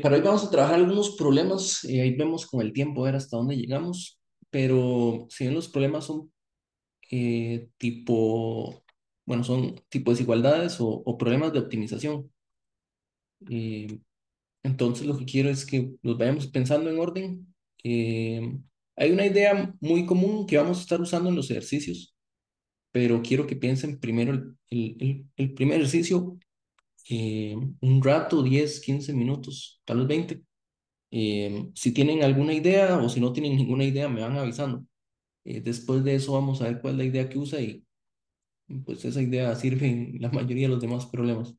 Para hoy vamos a trabajar algunos problemas, ahí vemos con el tiempo a ver hasta dónde llegamos, pero si bien los problemas son bueno, son tipo desigualdades o problemas de optimización. Eh, entonces lo que quiero es que los vayamos pensando en orden. Hay una idea muy común que vamos a estar usando en los ejercicios, pero quiero que piensen primero el primer ejercicio, un rato, 10 15 minutos, tal vez 20. Si tienen alguna idea o si no tienen ninguna idea, me van avisando. Después de eso vamos a ver cuál es la idea que usa y pues esa idea sirve en la mayoría de los demás problemas.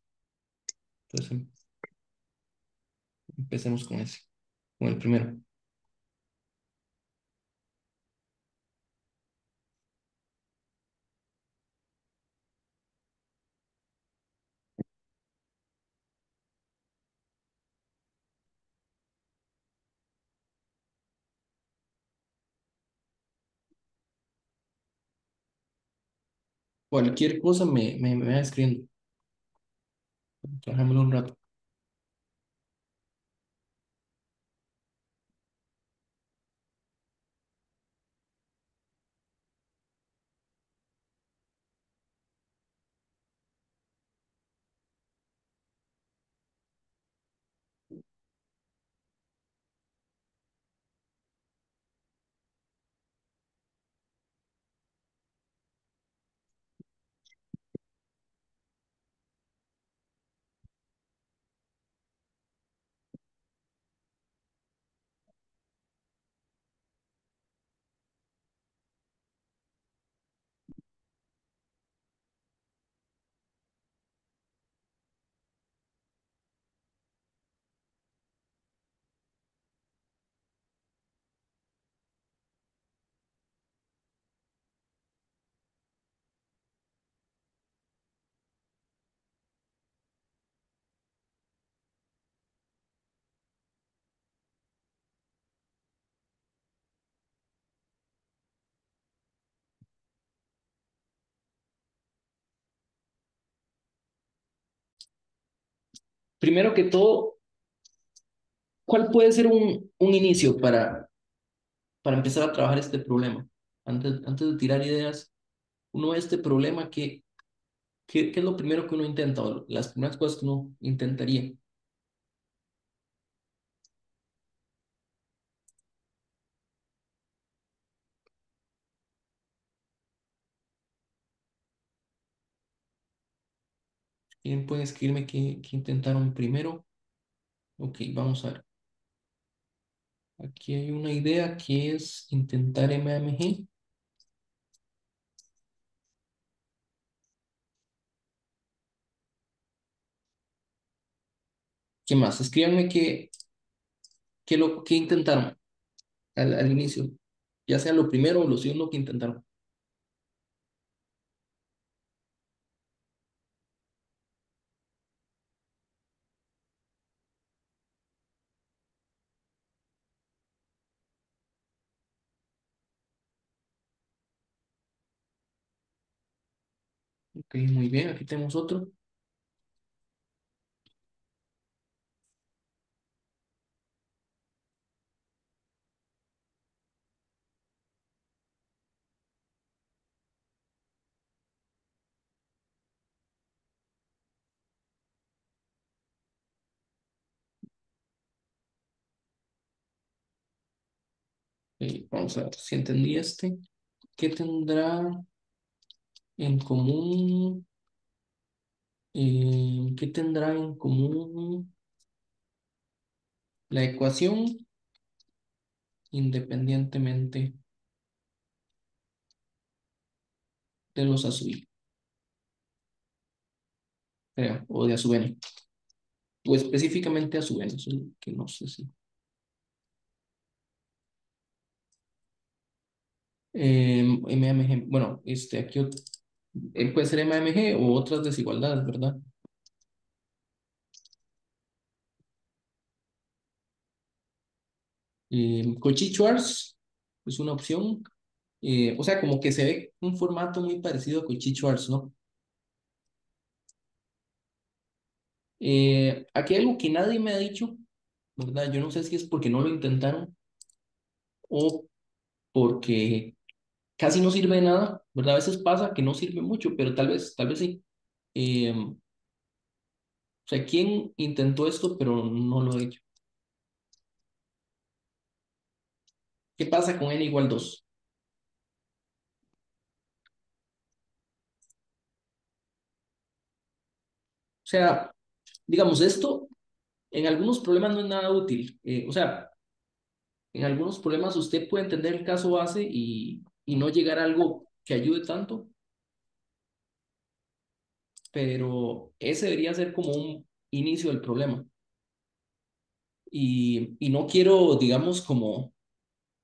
Entonces empecemos con ese, con el primero. Cualquier cosa me va escribiendo. Trabajámoslo un rato. Primero que todo, ¿cuál puede ser un inicio para empezar a trabajar este problema? Antes de tirar ideas, uno ve este problema ¿qué es lo primero que uno intenta o las primeras cosas que uno intentaría? ¿Quién puede escribirme qué intentaron primero? Ok, vamos a ver. Aquí hay una idea que es intentar MMG. ¿Qué más? Escríbanme qué intentaron al inicio, ya sea lo primero o lo segundo que intentaron. Ok, muy bien, aquí tenemos otro. Vamos a ver si entendí este. ¿Qué tendrá en común? ¿Qué tendrá en común la ecuación independientemente de los a sub i, creo, o de a sub n, o específicamente a sub n, eso es lo que no sé si. MMG, bueno, aquí puede ser MMG o otras desigualdades, ¿verdad? Cauchy-Schwarz es una opción. O sea, como que se ve un formato muy parecido a Cauchy-Schwarz, ¿no? Aquí hay algo que nadie me ha dicho, ¿verdad? Yo no sé si es porque no lo intentaron o porque casi no sirve de nada, ¿verdad? A veces pasa que no sirve mucho, pero tal vez sí. O sea, ¿quién intentó esto pero no lo ha hecho? ¿Qué pasa con n igual 2? O sea, digamos, esto en algunos problemas no es nada útil. O sea, en algunos problemas usted puede entender el caso base y no llegar a algo que ayude tanto, pero ese debería ser como un inicio del problema. Y no quiero, digamos, como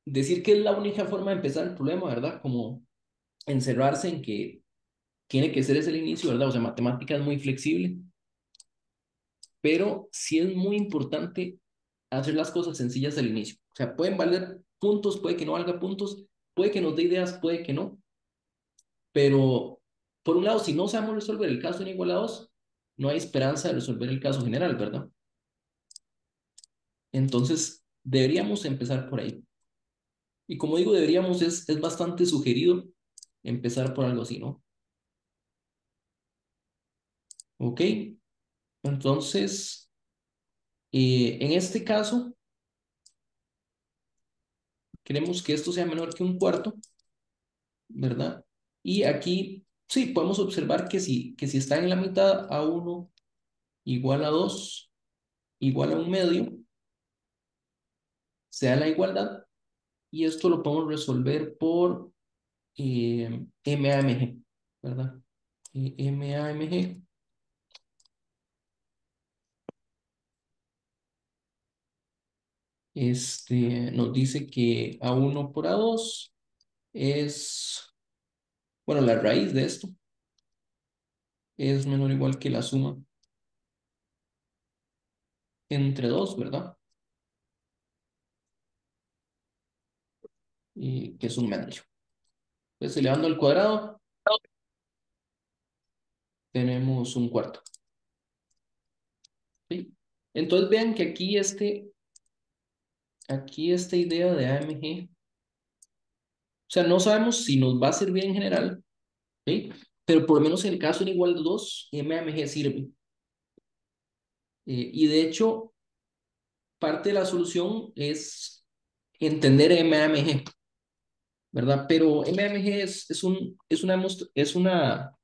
decir que es la única forma de empezar el problema, ¿verdad? Como encerrarse en que tiene que ser ese el inicio, ¿verdad? O sea, matemática es muy flexible, pero sí es muy importante hacer las cosas sencillas al inicio. O sea, pueden valer puntos, puede que no valga puntos, puede que nos dé ideas, puede que no, pero por un lado, si no sabemos resolver el caso en igual a 2, no hay esperanza de resolver el caso general, ¿verdad? Entonces, deberíamos empezar por ahí. Y como digo, deberíamos, es bastante sugerido empezar por algo así, ¿no? Ok, entonces, en este caso, queremos que esto sea menor que un cuarto, ¿verdad? Y aquí, sí, podemos observar que si está en la mitad, a uno igual a 2 igual a un medio, se da la igualdad, y esto lo podemos resolver por MAMG, ¿verdad? MAMG, nos dice que A1 por A2 es, bueno, la raíz de esto es menor o igual que la suma entre 2, ¿verdad? Y que es un medio. Entonces, elevando al cuadrado, tenemos un cuarto. ¿Sí? Entonces, vean que aquí esta idea de AMG, o sea, no sabemos si nos va a servir en general, ¿sí? Pero por lo menos en el caso en igual de 2, MAMG sirve. Y de hecho, parte de la solución es entender MAMG, ¿verdad? Pero MAMG es una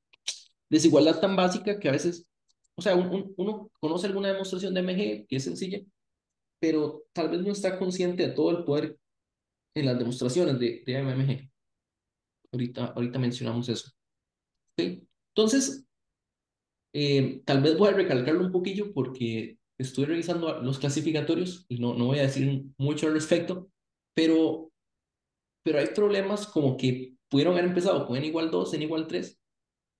desigualdad tan básica que a veces, o sea, uno conoce alguna demostración de MG que es sencilla, pero tal vez no está consciente de todo el poder en las demostraciones de MMG. Ahorita mencionamos eso. ¿Ok? Entonces, tal vez voy a recalcarlo un poquillo porque estoy revisando los clasificatorios y no voy a decir mucho al respecto, pero, pero hay problemas como que pudieron haber empezado con n igual 2 n igual 3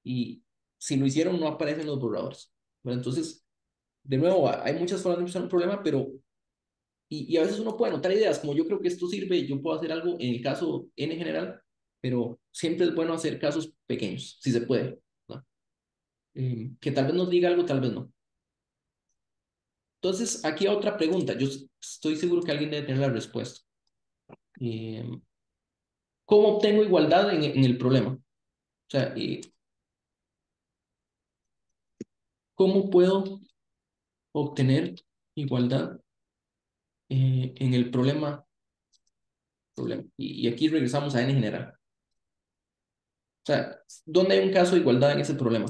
y si lo hicieron no aparecen los borradores. ¿Verdad? Entonces, de nuevo, hay muchas formas de empezar un problema, pero y a veces uno puede anotar ideas, como yo creo que esto sirve, yo puedo hacer algo en el caso n general, pero siempre es bueno hacer casos pequeños, si se puede, ¿no? Que tal vez nos diga algo, tal vez no. Entonces, aquí otra pregunta, yo estoy seguro que alguien debe tener la respuesta. Eh, ¿Cómo obtengo igualdad en el problema? O sea, ¿cómo puedo obtener igualdad en el problema? Y aquí regresamos a n general. O sea, ¿dónde hay un caso de igualdad en ese problema?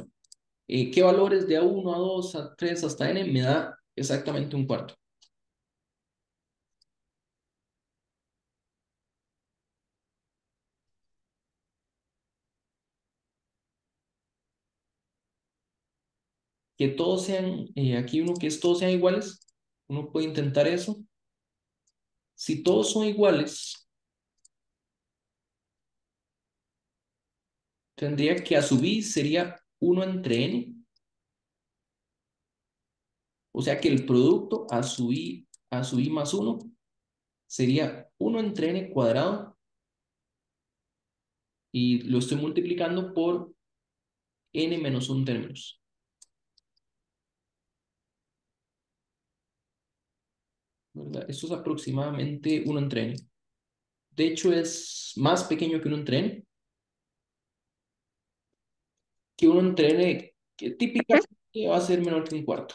¿Qué valores de A1, A2, A3 hasta N me da exactamente un cuarto? Que todos sean, aquí uno que es todos sean iguales, uno puede intentar eso. Si todos son iguales, tendría que a sub i sería uno entre N, o sea que el producto a sub i más uno sería uno entre N cuadrado y lo estoy multiplicando por N menos un términos. ¿verdad? Esto es aproximadamente uno entre n. De hecho, es más pequeño que uno entre n, que uno entre n, que típicamente va a ser menor que un cuarto.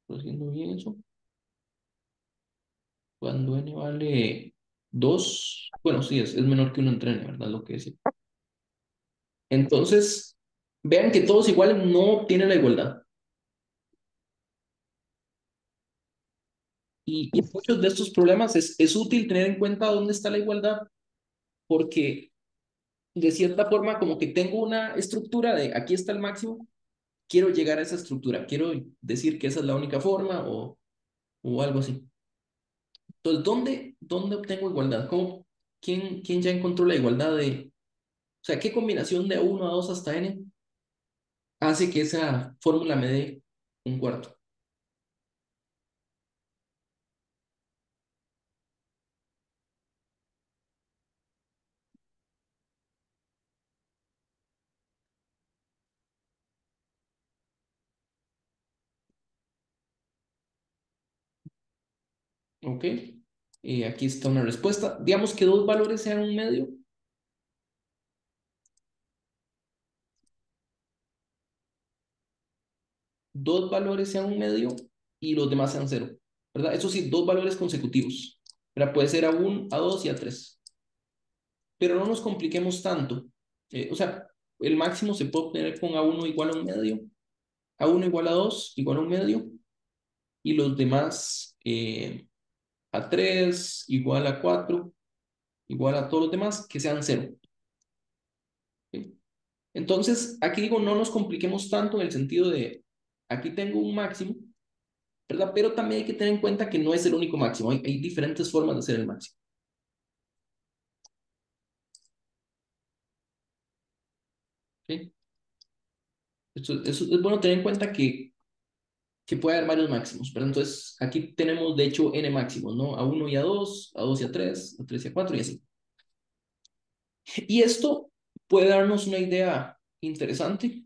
¿Estoy haciendo bien eso? Cuando n vale 2 bueno, sí, es menor que uno entre n, ¿verdad? Lo que decía. Entonces, vean que todos iguales no tienen la igualdad. Y en muchos de estos problemas es útil tener en cuenta dónde está la igualdad, porque de cierta forma como que tengo una estructura de aquí está el máximo, quiero llegar a esa estructura, quiero decir que esa es la única forma o algo así. Entonces, ¿dónde obtengo igualdad? ¿Quién ya encontró la igualdad de, o sea, qué combinación de uno a 2 hasta n hace que esa fórmula me dé un cuarto? ¿Ok? Aquí está una respuesta. Digamos que dos valores sean un medio. Dos valores sean un medio y los demás sean cero, ¿verdad? Eso sí, dos valores consecutivos, ¿verdad? Puede ser a 1, a 2 y a 3, pero no nos compliquemos tanto. O sea, el máximo se puede obtener con a uno igual a un medio, a uno igual a 2 igual a un medio, y los demás a 3 igual a 4 igual a todos los demás que sean cero. ¿Ok? Entonces, aquí digo, no nos compliquemos tanto en el sentido de, aquí tengo un máximo, ¿verdad? Pero también hay que tener en cuenta que no es el único máximo, hay diferentes formas de hacer el máximo. ¿Sí? Eso es bueno tener en cuenta que puede haber varios máximos, ¿verdad? Entonces, aquí tenemos, de hecho, n máximos, ¿no? A uno y a 2 y a 3 y a 4 y así. Y esto puede darnos una idea interesante.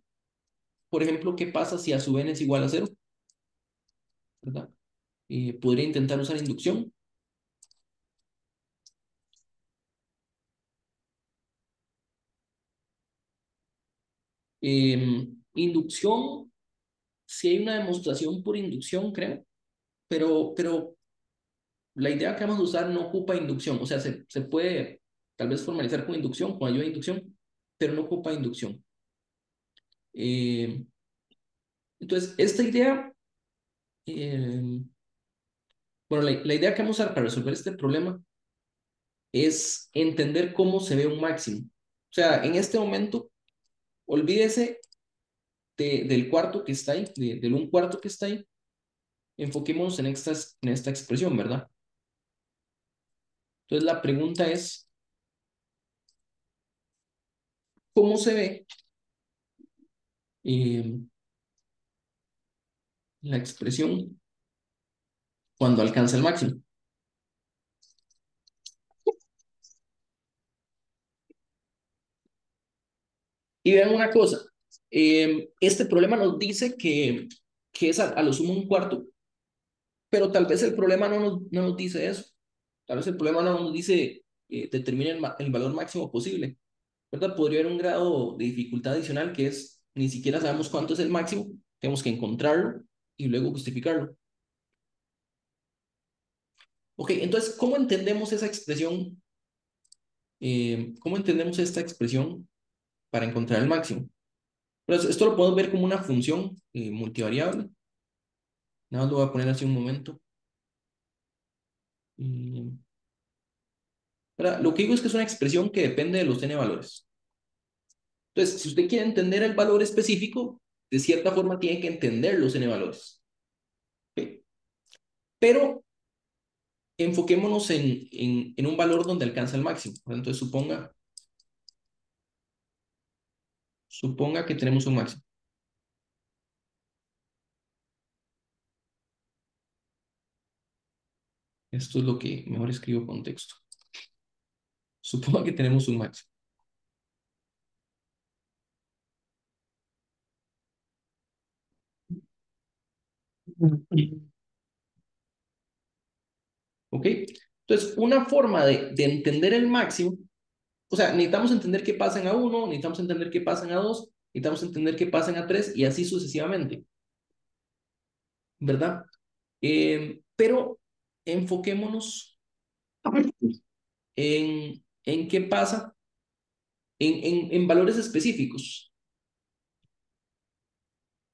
Por ejemplo, ¿qué pasa si a sub n es igual a cero? ¿Verdad? Podría intentar usar inducción. Inducción, si hay una demostración por inducción, creo, pero la idea que vamos a usar no ocupa inducción, o sea, se puede tal vez formalizar con inducción, con ayuda de inducción, pero no ocupa inducción. Eh, entonces, esta idea, eh, bueno, la idea que vamos a usar para resolver este problema es entender cómo se ve un máximo. O sea, en este momento, olvídese del cuarto que está ahí, del un cuarto que está ahí, enfoquémonos en esta expresión, ¿verdad? Entonces, la pregunta es, ¿cómo se ve eh, la expresión cuando alcanza el máximo? Y vean una cosa, este problema nos dice que es a lo sumo un cuarto, pero tal vez el problema no nos dice eso. Tal vez el problema no nos dice determine el valor máximo posible, ¿verdad? Podría haber un grado de dificultad adicional que es ni siquiera sabemos cuánto es el máximo, tenemos que encontrarlo y luego justificarlo. Ok, entonces, ¿cómo entendemos esa expresión? ¿Cómo entendemos esta expresión para encontrar el máximo? Pues esto lo podemos ver como una función multivariable. Nada más lo voy a poner así un momento. Y, ¿verdad? Lo que digo es que es una expresión que depende de los n valores. Entonces, si usted quiere entender el valor específico, de cierta forma tiene que entender los n valores. ¿Ok? Pero enfoquémonos en un valor donde alcanza el máximo. Entonces, suponga que tenemos un máximo. Esto es lo que mejor escribo con texto. Suponga que tenemos un máximo. ¿Ok? Entonces, una forma de entender el máximo, o sea, necesitamos entender qué pasa en A1, necesitamos entender qué pasa en A2, necesitamos entender qué pasa en A3 y así sucesivamente, ¿verdad? Pero enfoquémonos en qué pasa en valores específicos.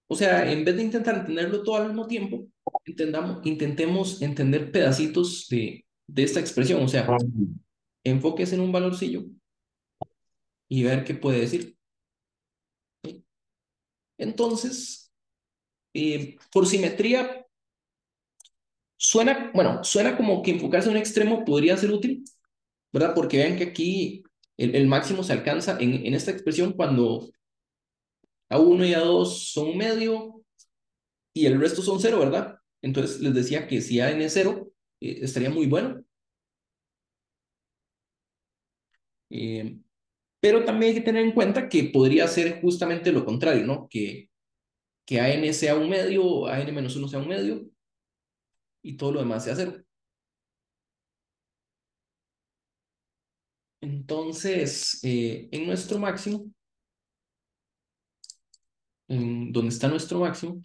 O sea, en vez de intentar entenderlo todo al mismo tiempo, intentemos entender pedacitos de esta expresión. O sea, enfóquese en un valorcillo y ver qué puede decir. ¿Sí? Entonces, por simetría, suena como que enfocarse en un extremo podría ser útil, ¿verdad? Porque vean que aquí el máximo se alcanza en esta expresión cuando A1 y A2 son un medio y el resto son cero, ¿verdad? Entonces les decía que si A n es cero, estaría muy bueno. Eh, pero también hay que tener en cuenta que podría ser justamente lo contrario, ¿no? Que a n sea un medio, a n menos uno sea un medio y todo lo demás sea cero. Entonces, en nuestro máximo, en donde está nuestro máximo,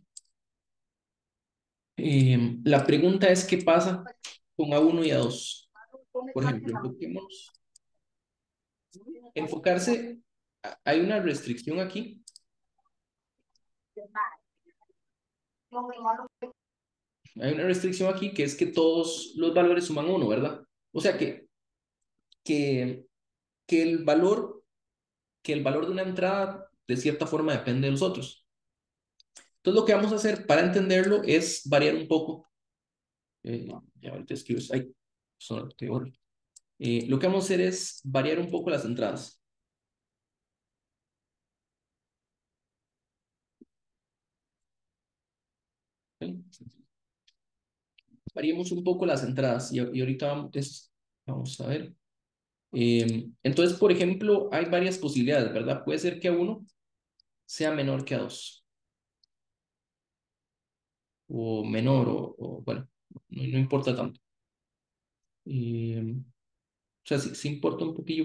la pregunta es qué pasa con A1 y A2. Por ejemplo, enfocarse, hay una restricción aquí, hay una restricción aquí que es que todos los valores suman uno, ¿verdad? O sea que, que el valor, que el valor de una entrada de cierta forma depende de los otros. Entonces lo que vamos a hacer para entenderlo es variar un poco. Ya ahorita escribo, ay, sonó peor. Lo que vamos a hacer es variar un poco las entradas. ¿Sí? Variemos un poco las entradas y ahorita vamos a ver. Entonces, por ejemplo, hay varias posibilidades, ¿verdad? Puede ser que A1 sea menor que A2 o menor o bueno, no importa tanto. O sea, sí importa un poquillo.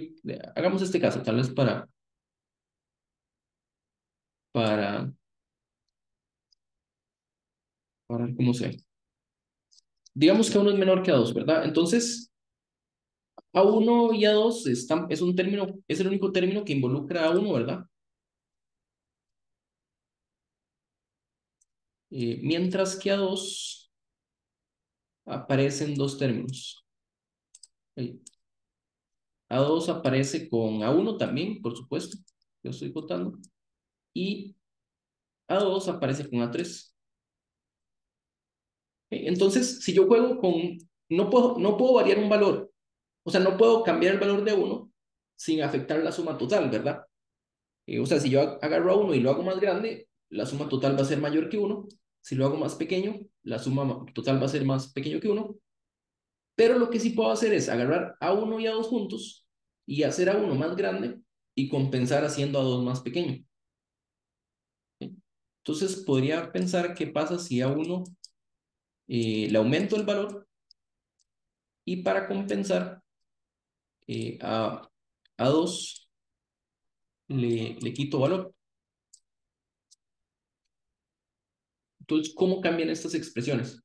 Hagamos este caso, tal vez para, para ver cómo sea. Digamos que A1 es menor que A2, ¿verdad? Entonces, A1 y A2 es un término, es el único término que involucra a A1, ¿verdad? Mientras que A2 aparecen dos términos. Eh, A2 aparece con A1 también, por supuesto. Yo estoy contando. Y A2 aparece con A3. Entonces, si yo juego con... no puedo variar un valor. O sea, no puedo cambiar el valor de uno sin afectar la suma total, ¿verdad? O sea, si yo agarro a uno y lo hago más grande, la suma total va a ser mayor que uno. Si lo hago más pequeño, la suma total va a ser más pequeño que uno. Pero lo que sí puedo hacer es agarrar a uno y a dos juntos y hacer a uno más grande y compensar haciendo a dos más pequeño. ¿Sí? Entonces podría pensar qué pasa si a uno le aumento el valor y para compensar a 2 le quito valor. Entonces, ¿cómo cambian estas expresiones?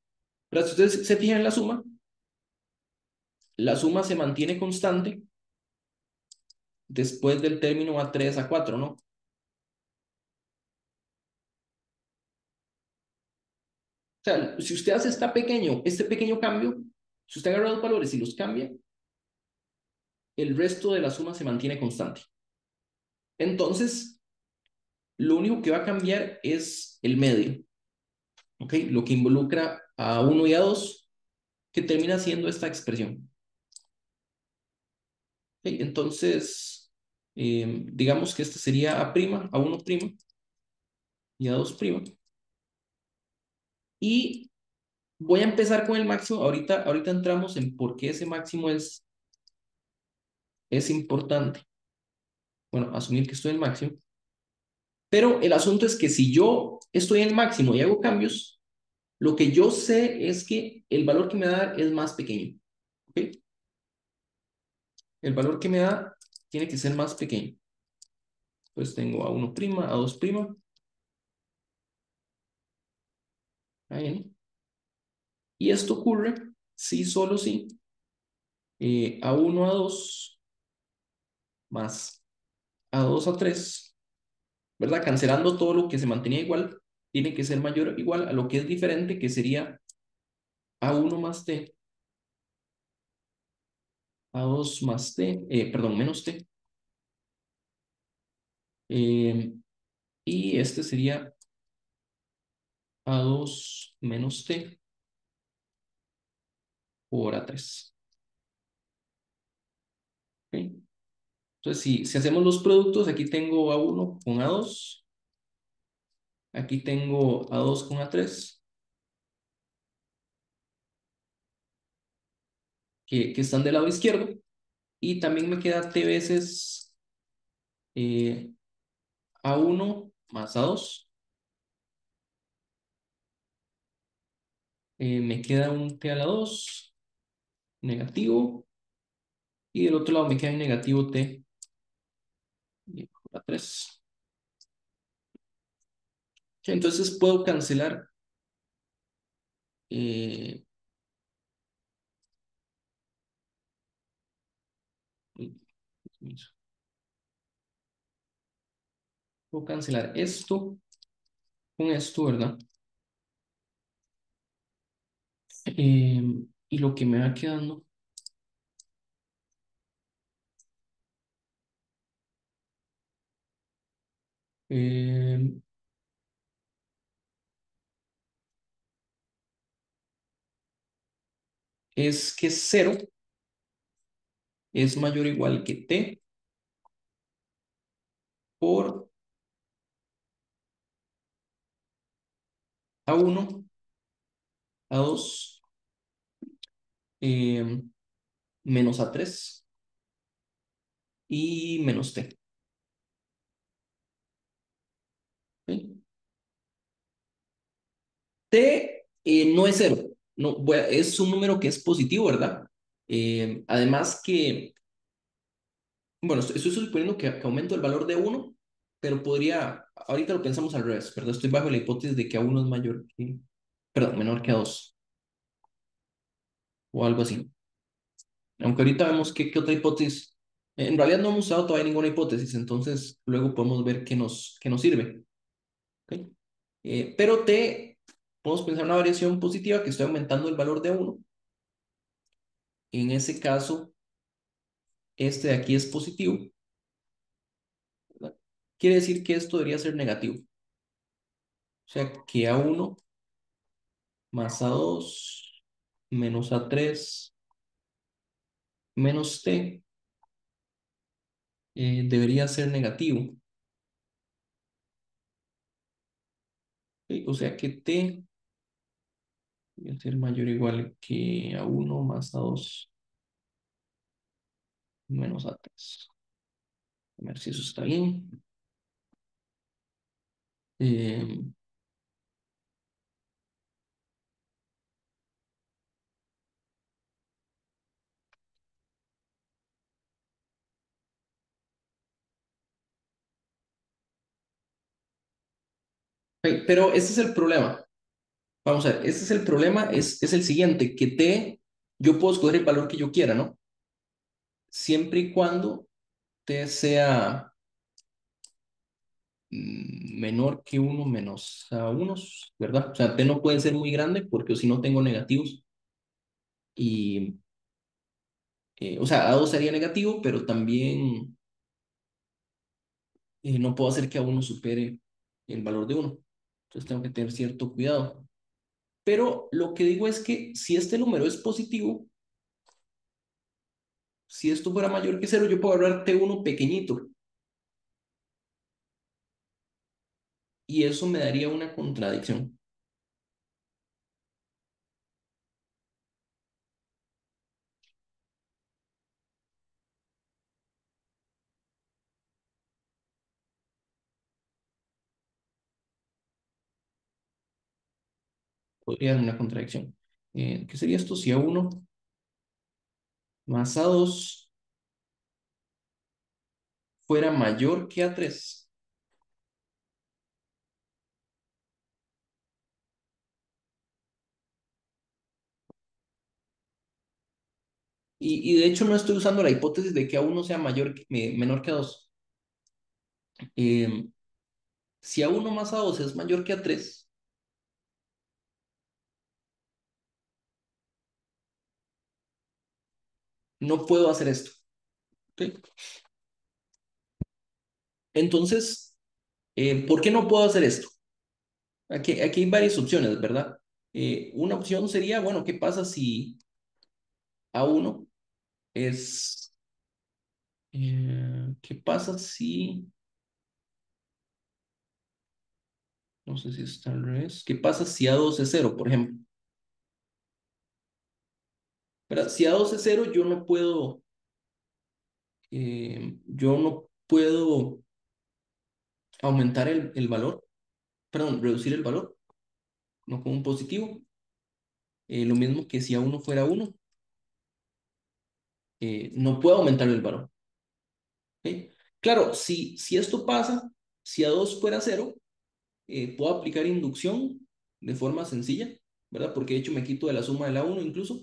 Pero si ustedes se fijan en la suma se mantiene constante después del término A3 a 4, ¿no? O sea, si usted hace este pequeño cambio, si usted agarra los valores y los cambia, el resto de la suma se mantiene constante. Entonces, lo único que va a cambiar es el medio, ¿ok? Lo que involucra a uno y a 2 que termina siendo esta expresión. ¿Ok? Entonces, digamos que este sería A', A1' y A2'. Y voy a empezar con el máximo. Ahorita entramos en por qué ese máximo es importante. Bueno, asumir que estoy en el máximo. Pero el asunto es que si yo estoy en el máximo y hago cambios, Lo que yo sé es que el valor que me va a dar es más pequeño. ¿Ok? El valor que me da tiene que ser más pequeño. Entonces tengo A1', A2'. Ahí, ¿no? Y esto ocurre si solo si A1, A2 más A2, A3, ¿verdad? Cancelando todo lo que se mantenía igual, tiene que ser mayor o igual a lo que es diferente, que sería A1 más T, A2 más T, perdón, menos T. eh, y este sería A2 menos T por A3. ¿Ok? Entonces, si hacemos los productos, aquí tengo A1 con A2, aquí tengo A2 con A3, que están del lado izquierdo, y también me queda T veces eh, A1 más A2. Me queda un T a la 2 negativo, y del otro lado me queda un negativo T por A3. Entonces puedo cancelar eh, puedo cancelar esto con esto, ¿verdad? Y lo que me va quedando eh, es que 0 es mayor o igual que T por A1, A2 eh, menos A3 y menos T. ¿Sí? T no es 0, no, es un número que es positivo, ¿verdad? Además que, bueno, estoy suponiendo que aumento el valor de 1, pero podría, ahorita lo pensamos al revés, ¿verdad? Estoy bajo la hipótesis de que A1 es mayor que, perdón, menor que A2 o algo así. Aunque ahorita vemos qué otra hipótesis. En realidad no hemos usado todavía ninguna hipótesis, entonces luego podemos ver qué nos sirve. ¿Ok? Pero T, podemos pensar una variación positiva que estoy aumentando el valor de 1. En ese caso, este de aquí es positivo, ¿verdad? Quiere decir que esto debería ser negativo. O sea que A1 más A2 menos A3 menos T debería ser negativo. ¿Ok? O sea que T debe ser mayor o igual que A1 más A2 menos A3. A ver si eso está bien. Eh, ok, pero este es el problema. Vamos a ver, este es el problema, es el siguiente, que T, yo puedo escoger el valor que yo quiera, ¿no? Siempre y cuando T sea menor que 1 menos a 1, ¿verdad? O sea, T no puede ser muy grande porque si no tengo negativos. Y, o sea, A2 sería negativo, pero también no puedo hacer que A1 supere el valor de 1. Entonces tengo que tener cierto cuidado. Pero lo que digo es que si este número es positivo, si esto fuera mayor que 0, yo puedo agarrar T1 pequeñito. Y eso me daría una contradicción. podría dar una contradicción. ¿Qué sería esto si A1 más A2 fuera mayor que A3? Y de hecho no estoy usando la hipótesis de que A1 sea menor que A2. Eh, si A1 más A2 es mayor que A3, no puedo hacer esto. ¿Ok? Entonces, ¿por qué no puedo hacer esto? Aquí hay varias opciones, ¿verdad? Una opción sería, bueno, ¿qué pasa si A1 es... ¿qué pasa si... No sé si está al revés. ¿Qué pasa si A2 es cero, por ejemplo? ¿Verdad? Si A2 es cero, yo no puedo aumentar el valor, perdón, reducir el valor, no con un positivo. Lo mismo que si A1 fuera uno, no puedo aumentar el valor. ¿Ok? Claro, si esto pasa, si A2 fuera cero, puedo aplicar inducción de forma sencilla, ¿verdad? Porque de hecho me quito de la suma de la uno incluso.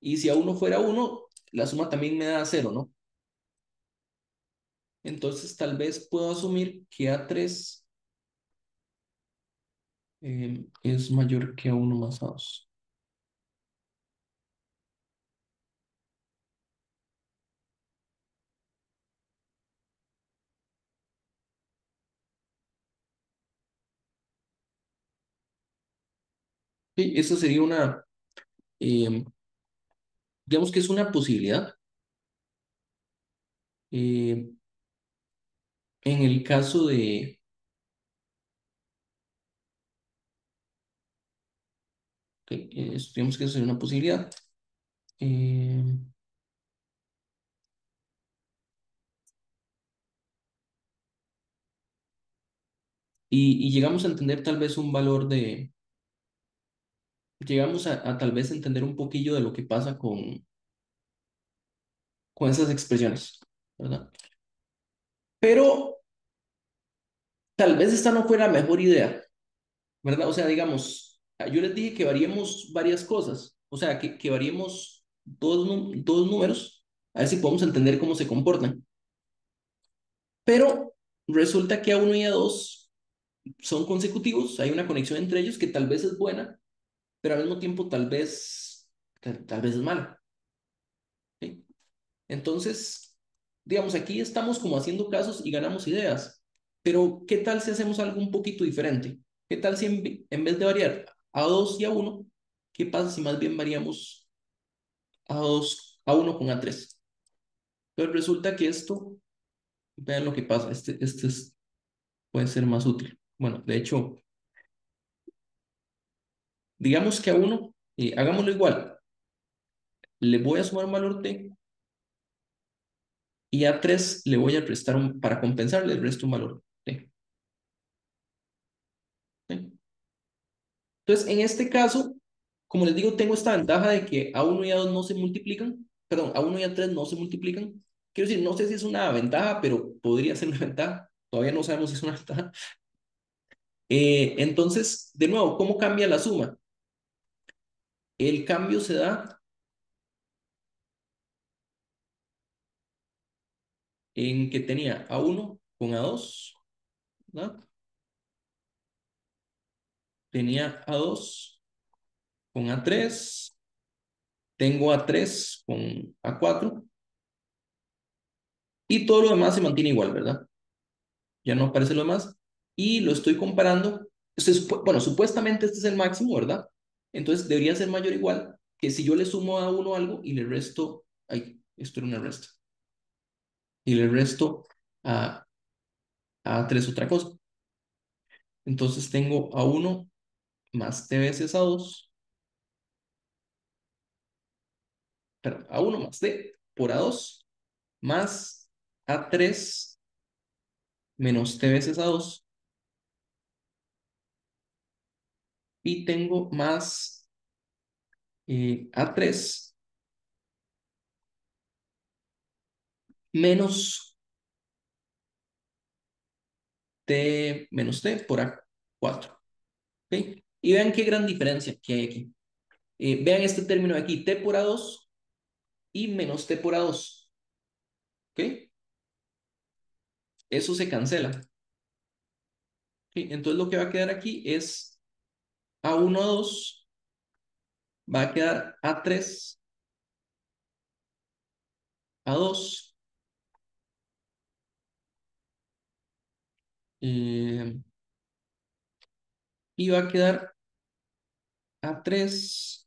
Y si A1 fuera uno, la suma también me da cero, ¿no? Entonces tal vez puedo asumir que A3 es mayor que A1 más A2. Sí, esa sería eh, digamos que es una posibilidad. Eh, en el caso digamos que eso sería una posibilidad. Eh, y llegamos a entender tal vez un valor llegamos a tal vez entender un poquillo de lo que pasa con esas expresiones, ¿verdad? Pero tal vez esta no fuera la mejor idea, ¿verdad? O sea, digamos, yo les dije que variemos varias cosas, o sea, que variemos dos números, a ver si podemos entender cómo se comportan. Pero resulta que A1 y A2 son consecutivos, hay una conexión entre ellos que tal vez es buena, pero al mismo tiempo tal vez es mala. ¿Sí? Entonces, digamos, aquí estamos como haciendo casos y ganamos ideas, pero ¿qué tal si hacemos algo un poquito diferente? ¿Qué tal si en vez de variar A2 y A1, qué pasa si más bien variamos A2, A1 con A3? Entonces resulta que esto, vean lo que pasa, puede ser más útil. Bueno, de hecho, digamos que A1, hagámoslo igual, le voy a sumar un valor T y A3 le voy a restar para compensarle el resto un valor T. ¿Sí? Entonces, en este caso, como les digo, tengo esta ventaja de que A1 y A2 no se multiplican, perdón, A1 y A3 no se multiplican. Quiero decir, no sé si es una ventaja, pero podría ser una ventaja. Todavía no sabemos si es una ventaja. Entonces, de nuevo, ¿cómo cambia la suma? El cambio se da en que tenía A1 con A2, ¿verdad? Tenía A2 con A3, tengo A3 con A4 y todo lo demás se mantiene igual, ¿verdad? Ya no aparece lo demás, y lo estoy comparando. Bueno, supuestamente este es el máximo, ¿verdad? Entonces debería ser mayor o igual que si yo le sumo a uno algo y le resto, ay, esto era una resta, y le resto a, a 3 otra cosa. Entonces tengo a uno más t veces a dos, perdón, a uno más t por a dos más a 3 menos t veces a dos y tengo más A3 menos T menos T por A4. ¿Ok? Y vean qué gran diferencia que hay aquí. Vean este término de aquí, T por A2 y menos T por A2. ¿Ok? Eso se cancela. ¿Ok? Entonces lo que va a quedar aquí es A1, A2, va a quedar A3, A2, eh, y va a quedar A3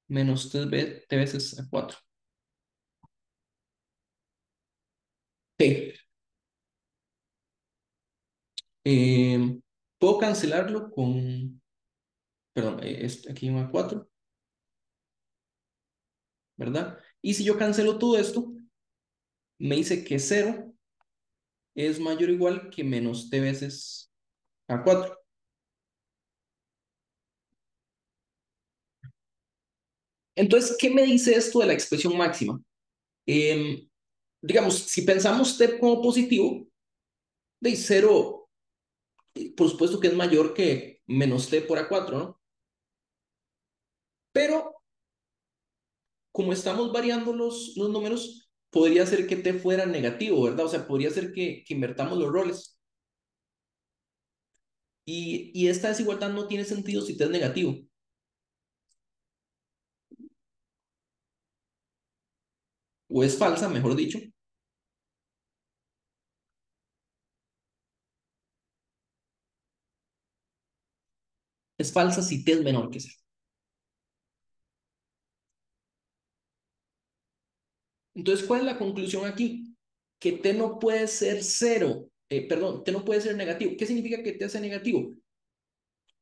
menos T veces A4. Ok. Puedo cancelarlo con, perdón, aquí un A4, ¿verdad? Y si yo cancelo todo esto, me dice que 0 es mayor o igual que menos T veces A4. Entonces, ¿qué me dice esto de la expresión máxima? Em, digamos, si pensamos T como positivo, de 0, por supuesto que es mayor que menos T por A4, ¿no? Pero como estamos variando los números, podría ser que T fuera negativo, ¿verdad? O sea, podría ser que invertamos los roles. Y esta desigualdad no tiene sentido si T es negativo. O es falsa, mejor dicho. Es falsa si T es menor que 0. Entonces, ¿cuál es la conclusión aquí? Que T no puede ser 0. Perdón, T no puede ser negativo. ¿Qué significa que T sea negativo?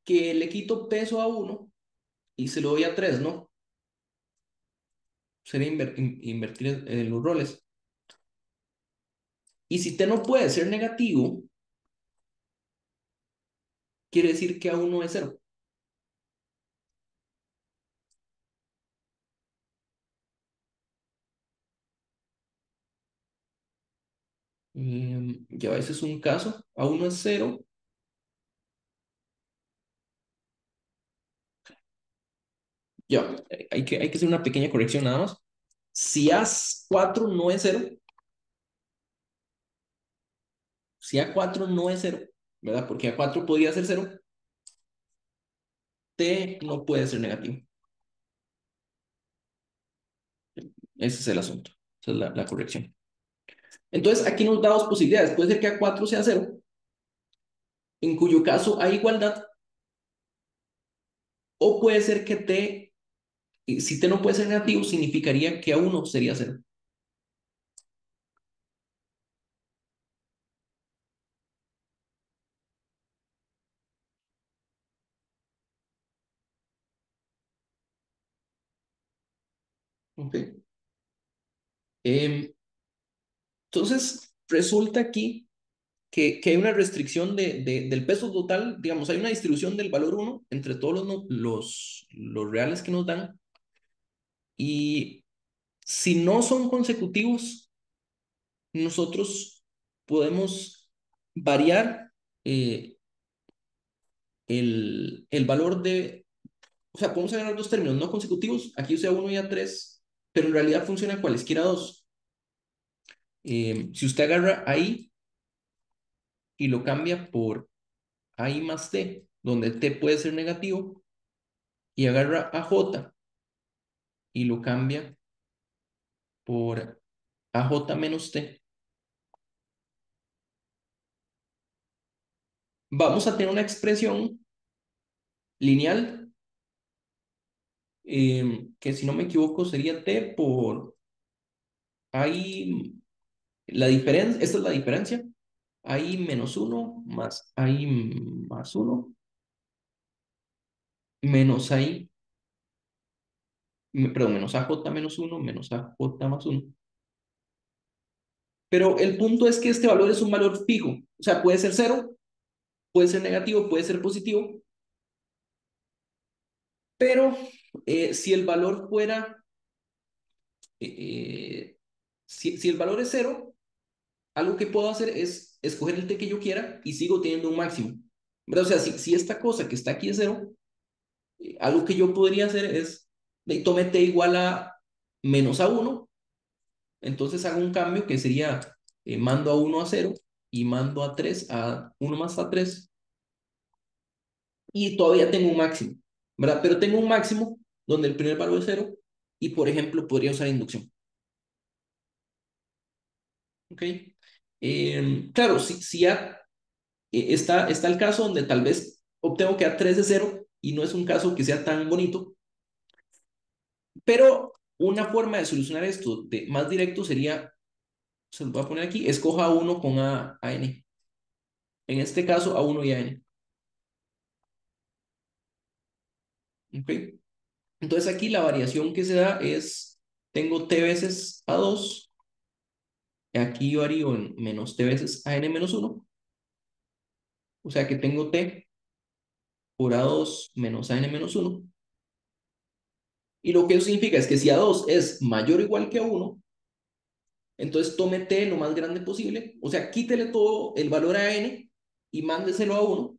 Que le quito peso a 1 y se lo doy a 3, ¿no? Sería invertir los roles. Y si T no puede ser negativo, quiere decir que A1 es 0. Ya ese es un caso. A1 es 0. Ya, hay que hacer una pequeña corrección nada más. Si A4 no es 0, si A4 no es 0, ¿verdad? Porque A4 podría ser 0, T no puede ser negativo. Ese es el asunto. Esa es la corrección. Entonces, aquí nos da dos posibilidades. Puede ser que A4 sea 0, en cuyo caso hay igualdad, o puede ser que T, si T no puede ser negativo, significaría que A1 sería 0. ¿Ok? Em, entonces, resulta aquí que hay una restricción del peso total, digamos, hay una distribución del valor 1 entre todos los reales que nos dan, y si no son consecutivos, nosotros podemos variar eh, el valor de, o sea, podemos agarrar dos términos no consecutivos, aquí usé uno y a 3, pero en realidad funciona cualesquiera dos. Si usted agarra ahí y lo cambia por ahí más t, donde t puede ser negativo, y agarra a j y lo cambia por AJ menos T, vamos a tener una expresión lineal que si no me equivoco sería T por ahí, la diferencia, esta es la diferencia, ahí menos uno más ahí más uno menos ahí, perdón, menos AJ menos uno menos AJ más uno. Pero el punto es que este valor es un valor fijo, o sea, puede ser cero, puede ser negativo, puede ser positivo, pero si el valor fuera, si el valor es cero, algo que puedo hacer es escoger el t que yo quiera y sigo teniendo un máximo. ¿Verdad? O sea, si esta cosa que está aquí es cero, algo que yo podría hacer es, tome t igual a menos a uno, entonces hago un cambio que sería, mando a uno a cero y mando a 3 a uno más a 3 y todavía tengo un máximo, ¿verdad? Pero tengo un máximo donde el primer valor es cero y, por ejemplo, podría usar inducción. ¿Ok? Claro, si ya está el caso donde tal vez obtengo que a 3 de cero y no es un caso que sea tan bonito, pero una forma de solucionar esto más directo sería, se lo voy a poner aquí, escoja a uno con a n. En este caso, a uno y a n. ¿Ok? Entonces aquí la variación que se da es, tengo t veces a 2, aquí yo haría en menos t veces a n menos uno, o sea que tengo t por a 2 menos a n menos uno, y lo que eso significa es que si a 2 es mayor o igual que a uno, entonces tome t lo más grande posible, o sea, quítele todo el valor a n y mándeselo a uno,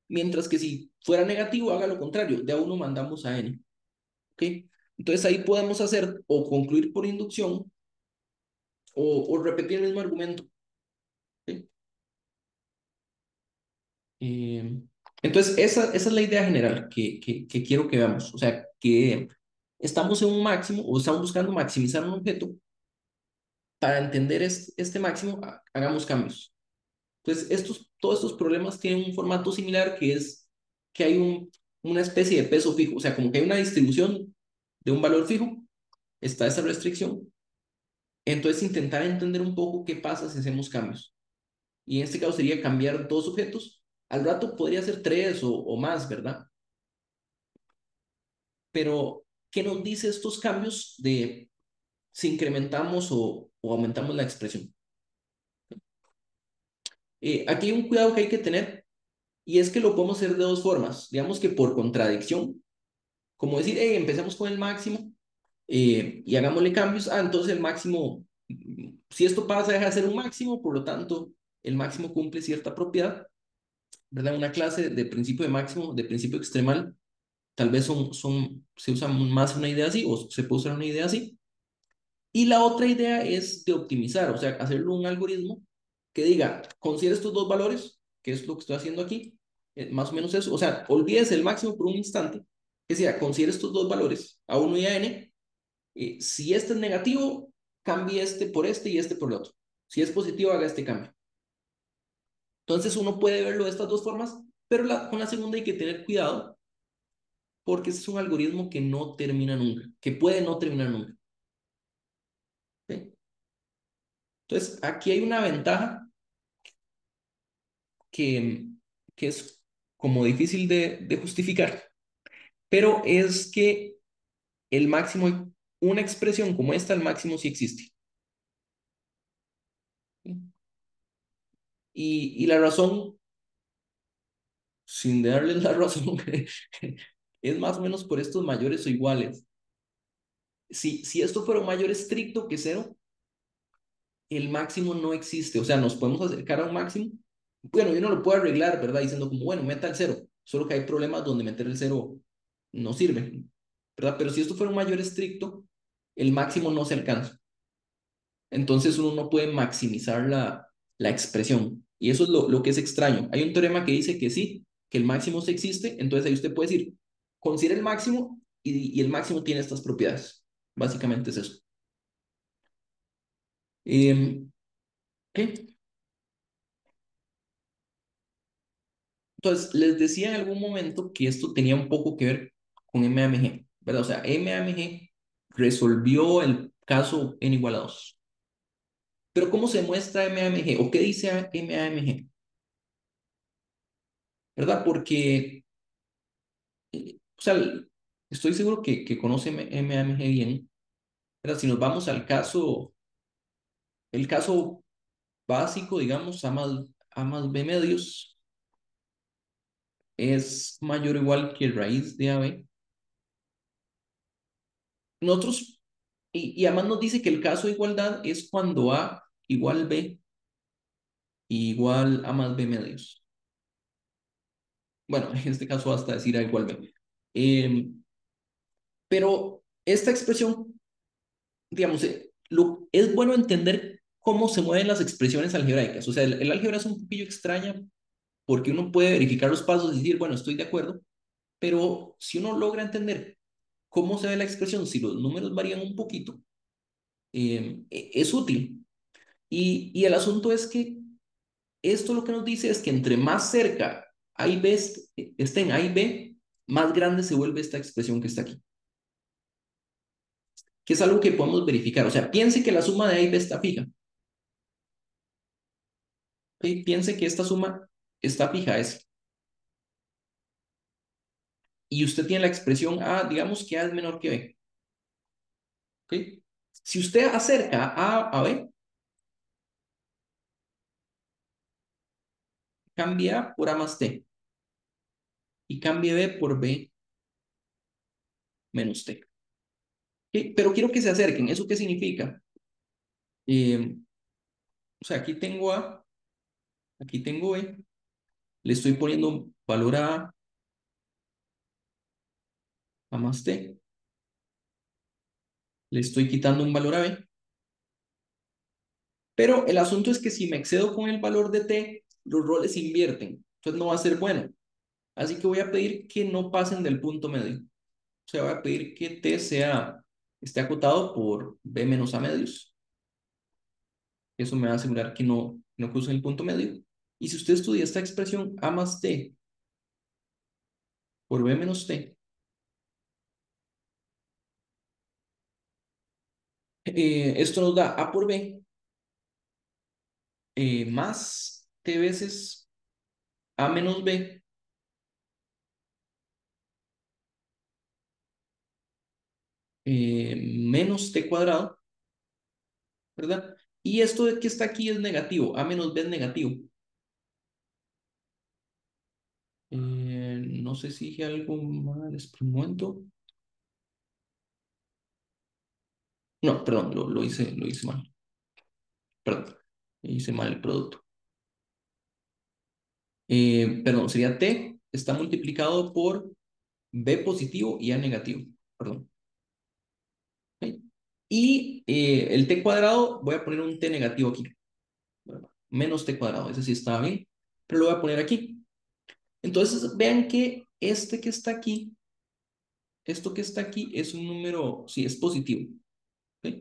mientras que si fuera negativo, haga lo contrario, de a uno mandamos a n. ¿Ok? Entonces ahí podemos hacer o concluir por inducción o repetir el mismo argumento. ¿Ok? Eh, entonces, esa es la idea general que quiero que veamos. O sea, que estamos en un máximo o estamos buscando maximizar un objeto. Para entender este máximo, hagamos cambios. Entonces, todos estos problemas tienen un formato similar que es que hay una especie de peso fijo. O sea, como que hay una distribución de un valor fijo, está esa restricción. Entonces, intentar entender un poco qué pasa si hacemos cambios. Y en este caso sería cambiar dos objetos. Al rato podría ser tres o más, ¿verdad? Pero, ¿qué nos dice estos cambios de si incrementamos o aumentamos la expresión? Aquí hay un cuidado que hay que tener y es que lo podemos hacer de dos formas. Digamos que por contradicción, como decir, hey, empecemos con el máximo y hagámosle cambios. Ah, entonces el máximo, si esto pasa, deja de ser un máximo, por lo tanto, el máximo cumple cierta propiedad, ¿verdad? Una clase de principio de máximo, de principio extremal, tal vez se usa más una idea así o se puede usar una idea así. Y la otra idea es de optimizar, o sea, hacerlo un algoritmo que diga, considera estos dos valores, que es lo que estoy haciendo aquí, más o menos eso, o sea, olvídese el máximo por un instante, que sea, considera estos dos valores, a uno y a n, si este es negativo, cambie este por este y este por el otro. Si es positivo, haga este cambio. Entonces uno puede verlo de estas dos formas, pero con la segunda hay que tener cuidado, porque este es un algoritmo que no termina nunca, que puede no terminar nunca. ¿Sí? Entonces, aquí hay una ventaja que, que es como difícil de justificar, pero es que el máximo, una expresión como esta, el máximo sí existe. Y la razón, sin darles la razón, es más o menos por estos mayores o iguales. Si esto fuera un mayor estricto que cero, el máximo no existe. O sea, nos podemos acercar a un máximo. Bueno, y uno lo puede arreglar, ¿verdad? Diciendo como, bueno, meta el cero. Solo que hay problemas donde meter el cero no sirve, ¿verdad? Pero si esto fuera un mayor estricto, el máximo no se alcanza. Entonces uno no puede maximizar la expresión. Y eso es lo que es extraño. Hay un teorema que dice que sí, que el máximo sí existe. Entonces ahí usted puede decir, considera el máximo y el máximo tiene estas propiedades. Básicamente es eso. ¿Qué? Entonces, les decía en algún momento que esto tenía un poco que ver con MAMG, ¿verdad? O sea, MAMG resolvió el caso n igual a 2. Pero ¿cómo se muestra MAMG? ¿O qué dice MAMG? ¿Verdad? Porque, o sea, estoy seguro que conoce MAMG bien, ¿verdad? Si nos vamos al caso, el caso básico, digamos, A más B medios, es mayor o igual que raíz de AB, nosotros, y además nos dice que el caso de igualdad es cuando A igual B igual A más B medios. Bueno, en este caso hasta decir A igual B. Pero esta expresión, digamos, es bueno entender cómo se mueven las expresiones algebraicas. O sea, el álgebra es un poquillo extraña porque uno puede verificar los pasos y decir, bueno, estoy de acuerdo, pero si uno logra entender cómo se ve la expresión, si los números varían un poquito, es útil. Y el asunto es que esto lo que nos dice es que entre más cerca A y B estén A y B, más grande se vuelve esta expresión que está aquí, que es algo que podemos verificar. O sea, piense que la suma de A y B está fija. ¿Ok? Piense que esta suma está fija, es. Y usted tiene la expresión A, digamos que A es menor que B. ¿Ok? Si usted acerca A B, cambia A por A más T y cambia B por B menos T. ¿Ok? Pero quiero que se acerquen. ¿Eso qué significa? O sea, aquí tengo A, aquí tengo B, le estoy poniendo valor A más T, le estoy quitando un valor a B, pero el asunto es que si me excedo con el valor de T, los roles se invierten, entonces no va a ser bueno. Así que voy a pedir que no pasen del punto medio. O sea, voy a pedir que T esté acotado por B menos A medios. Eso me va a asegurar que no crucen el punto medio. Y si usted estudia esta expresión A más T por B menos T, esto nos da A por B más T veces A menos B menos T cuadrado, ¿verdad? Y esto de que está aquí es negativo, A menos B es negativo. No sé si dije algo mal, espera un momento. No, perdón, lo hice mal. Perdón, hice mal el producto. Perdón, sería T está multiplicado por B positivo y A negativo. Perdón. ¿Ok? Y el T cuadrado, voy a poner un T negativo aquí. ¿Verdad? Menos T cuadrado, ese sí está bien, pero lo voy a poner aquí. Entonces, vean que este que está aquí, esto que está aquí es un número, sí, es positivo. ¿Ok?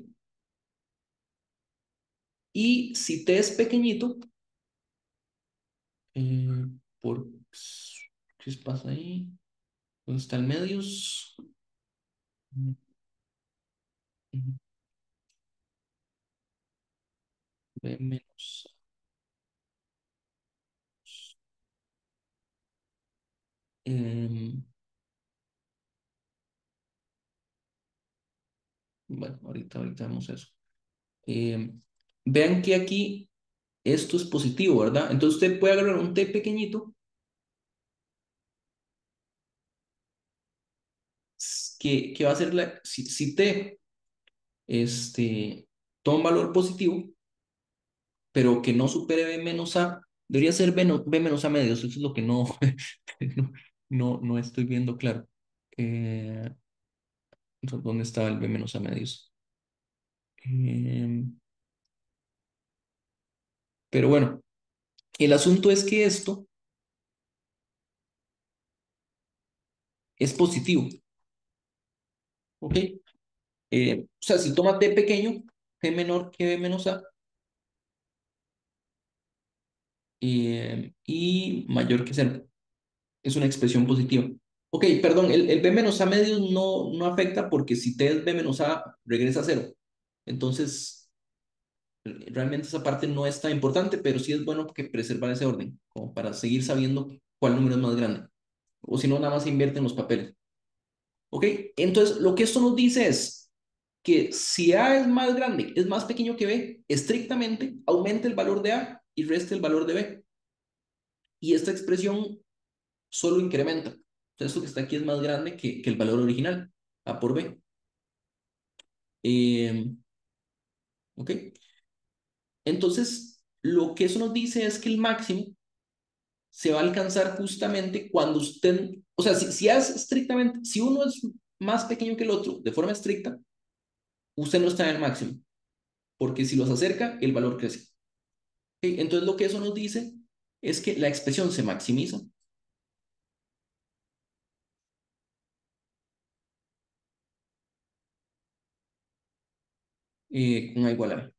Y si T es pequeñito, eh, por, ¿qué pasa ahí? ¿Dónde está el medios? B menos. em, bueno, ahorita vemos eso. Em, Vean que aquí esto es positivo, ¿verdad? Entonces usted puede agarrar un T pequeñito que va a ser si T toma un valor positivo, pero que no supere B menos A, debería ser B menos A medios. Eso es lo que no, no, no estoy viendo claro. Eh, ¿Dónde está el B menos A medios? Eh, pero bueno, el asunto es que esto es positivo, ¿ok? O sea, si toma T pequeño, T menor que B menos A, y mayor que cero. Es una expresión positiva. Ok, perdón, el B menos A medios no afecta porque si T es B menos A, regresa a cero. Entonces, realmente esa parte no es tan importante, pero sí es bueno que preservar ese orden, como para seguir sabiendo cuál número es más grande. O si no, nada más se invierten los papeles. Ok, entonces lo que esto nos dice es que si A es más grande, es más pequeño que B, estrictamente aumenta el valor de A y resta el valor de B. Y esta expresión, o solo incrementa. Entonces, esto que está aquí es más grande que el valor original, A por B. Eh, ¿Ok? Entonces, lo que eso nos dice es que el máximo se va a alcanzar justamente cuando usted, o sea, si es estrictamente, si uno es más pequeño que el otro de forma estricta, usted no está en el máximo, porque si los acerca, el valor crece. ¿Ok? Entonces, lo que eso nos dice es que la expresión se maximiza con A igual a B.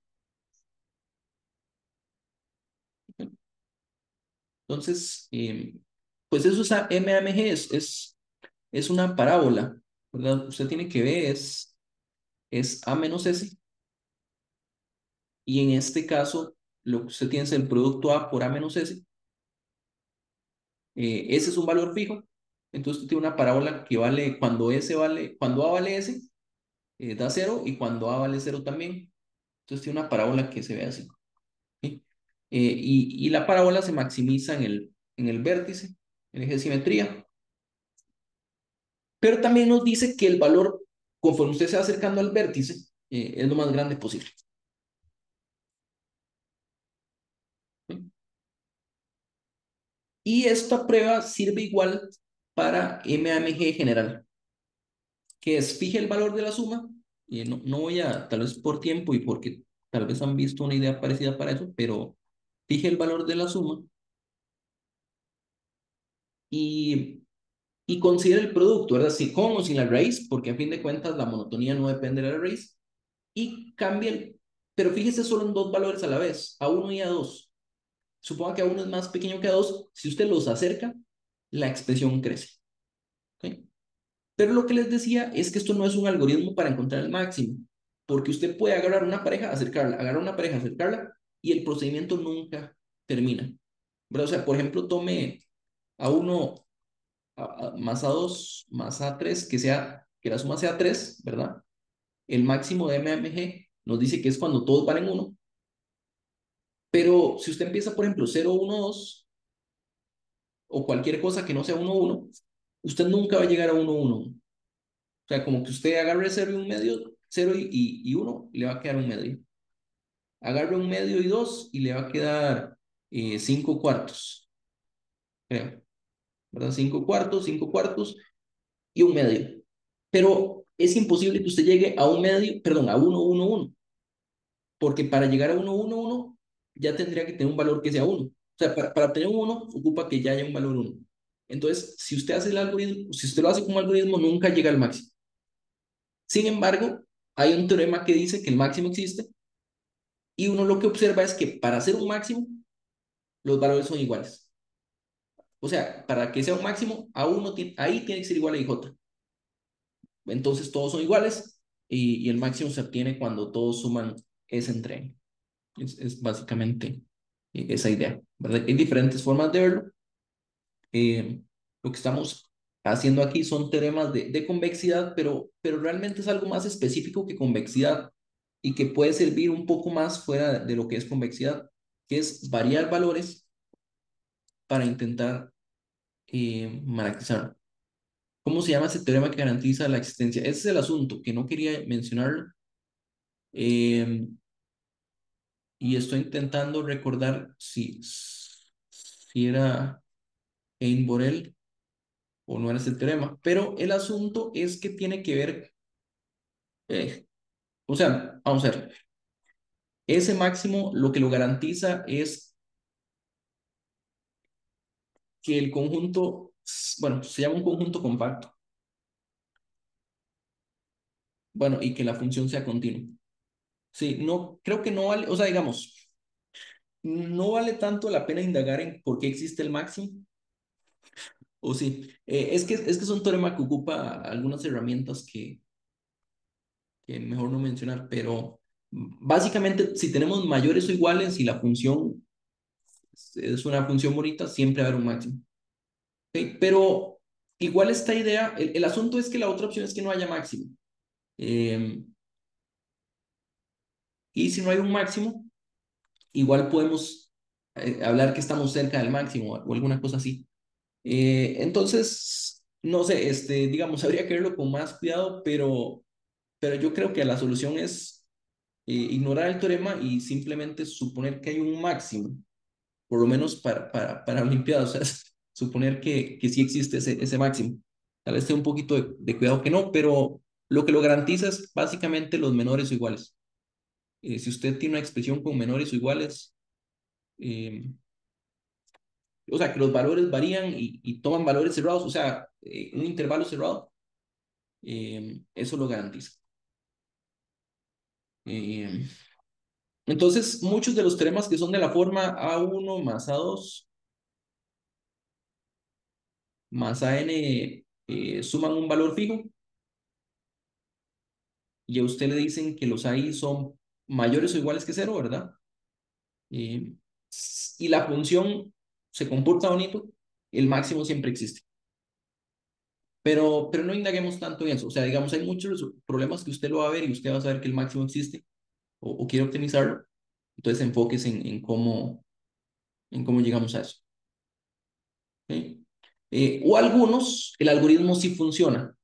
¿Ok? Entonces, pues eso es MAMG, es una parábola, ¿verdad? Usted tiene que ver, es A menos S, y en este caso, lo que usted tiene es el producto A por A menos S. Ese es un valor fijo, entonces usted tiene una parábola que vale, cuando A vale S, da cero, y cuando A vale cero también. Entonces tiene una parábola que se ve así. ¿Sí? Y la parábola se maximiza en el vértice, en el eje de simetría, pero también nos dice que el valor, conforme usted se va acercando al vértice, es lo más grande posible. ¿Sí? Y esta prueba sirve igual para MAMG general, que es fije el valor de la suma. No voy a, tal vez por tiempo y porque tal vez han visto una idea parecida para eso, pero fije el valor de la suma y, y considera el producto, ¿verdad? Si con o sin la raíz, porque a fin de cuentas la monotonía no depende de la raíz, y cambia pero fíjese solo en dos valores a la vez, a uno y a dos. Suponga que a uno es más pequeño que a dos, si usted los acerca, la expresión crece. ¿Ok? Pero lo que les decía es que esto no es un algoritmo para encontrar el máximo, porque usted puede agarrar una pareja, acercarla, agarrar una pareja, acercarla, y el procedimiento nunca termina. ¿Verdad? O sea, por ejemplo, tome a uno más a 2 más a 3 que la suma sea 3, ¿verdad? El máximo de MMG nos dice que es cuando todos valen uno, pero si usted empieza, por ejemplo, 0, 1, 2, o cualquier cosa que no sea 1, 1, usted nunca va a llegar a 1, 1. O sea, como que usted agarre 0 y un medio, 0 y 1, le va a quedar un medio. Agarre un medio y 2 y le va a quedar 5 cuartos, creo. ¿Verdad? 5 cuartos, 5 cuartos y un medio. Pero es imposible que usted llegue a un medio, perdón, a 1, 1, 1, porque para llegar a 1, 1, 1 ya tendría que tener un valor que sea 1. O sea, para obtener un 1 ocupa que ya haya un valor 1. Entonces, si usted hace el algoritmo, si usted lo hace como algoritmo, nunca llega al máximo. Sin embargo, hay un teorema que dice que el máximo existe, y uno lo que observa es que para hacer un máximo, los valores son iguales. O sea, para que sea un máximo, ahí tiene que ser igual a IJ. Entonces todos son iguales, y el máximo se obtiene cuando todos suman ese entre n. Es básicamente esa idea, ¿verdad? Hay diferentes formas de verlo. Lo que estamos haciendo aquí son teoremas de convexidad, pero realmente es algo más específico que convexidad, y que puede servir un poco más fuera de lo que es convexidad, que es variar valores para intentar monetizarlo. ¿Cómo se llama ese teorema que garantiza la existencia? Ese es el asunto, que no quería mencionarlo. Eh, y estoy intentando recordar si era Ein Borel o no era ese teorema, pero el asunto es que tiene que ver, o sea, vamos a ver, ese máximo lo que lo garantiza es que el conjunto, bueno, se llama un conjunto compacto, bueno, y que la función sea continua. Sí, no, creo que no vale, o sea, digamos, no vale tanto la pena indagar en por qué existe el máximo, o sí. Es que es un teorema que ocupa algunas herramientas que mejor no mencionar, pero básicamente si tenemos mayores o iguales y la función es una función bonita, siempre va a haber un máximo. ¿Ok? Pero igual esta idea, el asunto es que la otra opción es que no haya máximo. Eh, y si no hay un máximo, igual podemos hablar que estamos cerca del máximo o alguna cosa así. Entonces, no sé, digamos, habría que verlo con más cuidado, pero yo creo que la solución es ignorar el teorema y simplemente suponer que hay un máximo, por lo menos para Olimpiadas, o sea, suponer que sí existe ese máximo. Tal vez tenga un poquito de cuidado que no, pero lo que lo garantiza es básicamente los menores o iguales. Si usted tiene una expresión con menores o iguales, eh, o sea, que los valores varían y toman valores cerrados, o sea, un intervalo cerrado, eso lo garantiza. Eh, entonces, muchos de los teoremas que son de la forma A1 más A2 más AN suman un valor fijo y a usted le dicen que los AI son mayores o iguales que cero, ¿verdad? Eh, y la función se comporta bonito, el máximo siempre existe. Pero no indaguemos tanto en eso. O sea, digamos, hay muchos problemas que usted lo va a ver y usted va a saber que el máximo existe o quiere optimizarlo. Entonces, enfóquese en cómo llegamos a eso. ¿Ok? O algunos, el algoritmo sí funciona,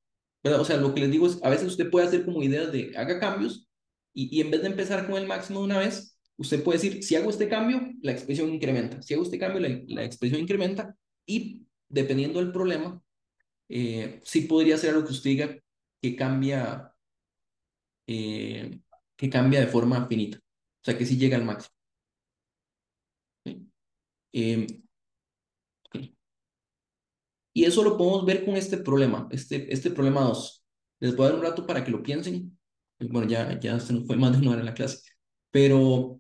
¿verdad? O sea, lo que les digo es, a veces usted puede hacer como ideas de haga cambios y en vez de empezar con el máximo de una vez, usted puede decir, si hago este cambio, la expresión incrementa. Si hago este cambio, la expresión incrementa y dependiendo del problema, sí podría ser algo que usted diga que cambia, eh, que cambia de forma finita. O sea, que sí llega al máximo. ¿Sí? Eh, ok. Y eso lo podemos ver con este problema, este problema 2. Les voy a dar un rato para que lo piensen. Bueno, ya se nos fue más de una hora en la clase. Pero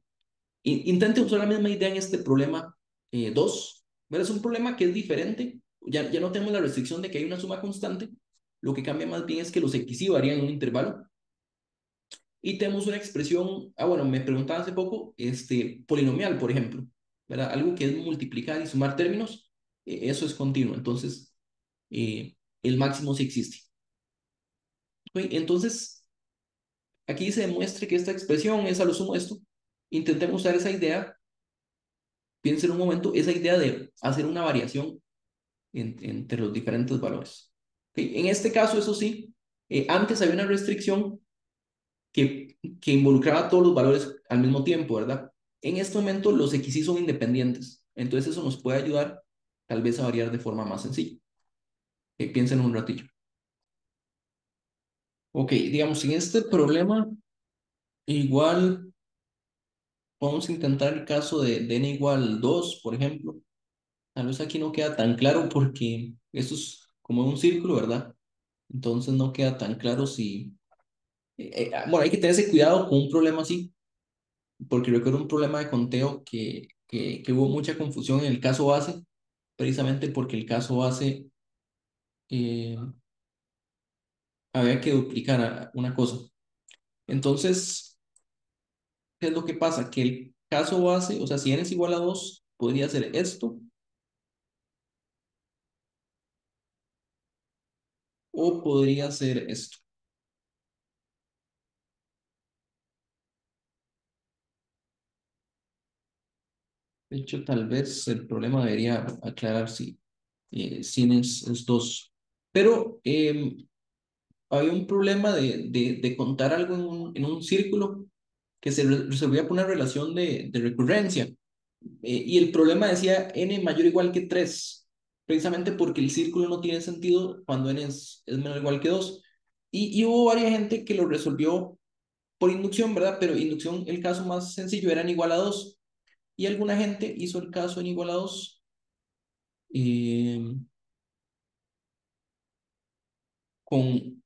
intente usar la misma idea en este problema 2. Es un problema que es diferente. Ya no tenemos la restricción de que hay una suma constante. Lo que cambia más bien es que los x y varían en un intervalo. Y tenemos una expresión, bueno, me preguntaba hace poco, polinomial, por ejemplo, ¿verdad? Algo que es multiplicar y sumar términos, eso es continuo. Entonces, eh, el máximo sí existe. ¿Ok? Entonces, aquí se demuestra que esta expresión es a lo sumo esto. Intentemos usar esa idea, piensen un momento, esa idea de hacer una variación entre los diferentes valores. ¿Ok? En este caso, eso sí, antes había una restricción que involucraba todos los valores al mismo tiempo, ¿verdad? En este momento los XY son independientes, entonces eso nos puede ayudar tal vez a variar de forma más sencilla. Piensen un ratillo. Ok, digamos, en este problema, igual vamos a intentar el caso de n igual 2, por ejemplo. Tal vez aquí no queda tan claro porque eso es como un círculo, ¿verdad? Entonces no queda tan claro si... bueno, hay que tener ese cuidado con un problema así, porque recuerdo un problema de conteo que hubo mucha confusión en el caso base, precisamente porque el caso base eh, había que duplicar una cosa. Entonces, ¿qué es lo que pasa? Que el caso base, o sea, si n es igual a 2 podría ser esto, o podría ser esto. De hecho, tal vez el problema debería aclarar si n es 2. Pero había un problema de contar algo en un círculo que se resolvía por una relación de recurrencia. Y el problema decía n mayor o igual que 3 precisamente porque el círculo no tiene sentido cuando n es menor o igual que 2. Y hubo varias gente que lo resolvió por inducción, ¿verdad? Pero inducción, el caso más sencillo era n igual a 2. Y alguna gente hizo el caso n igual a 2 eh, con,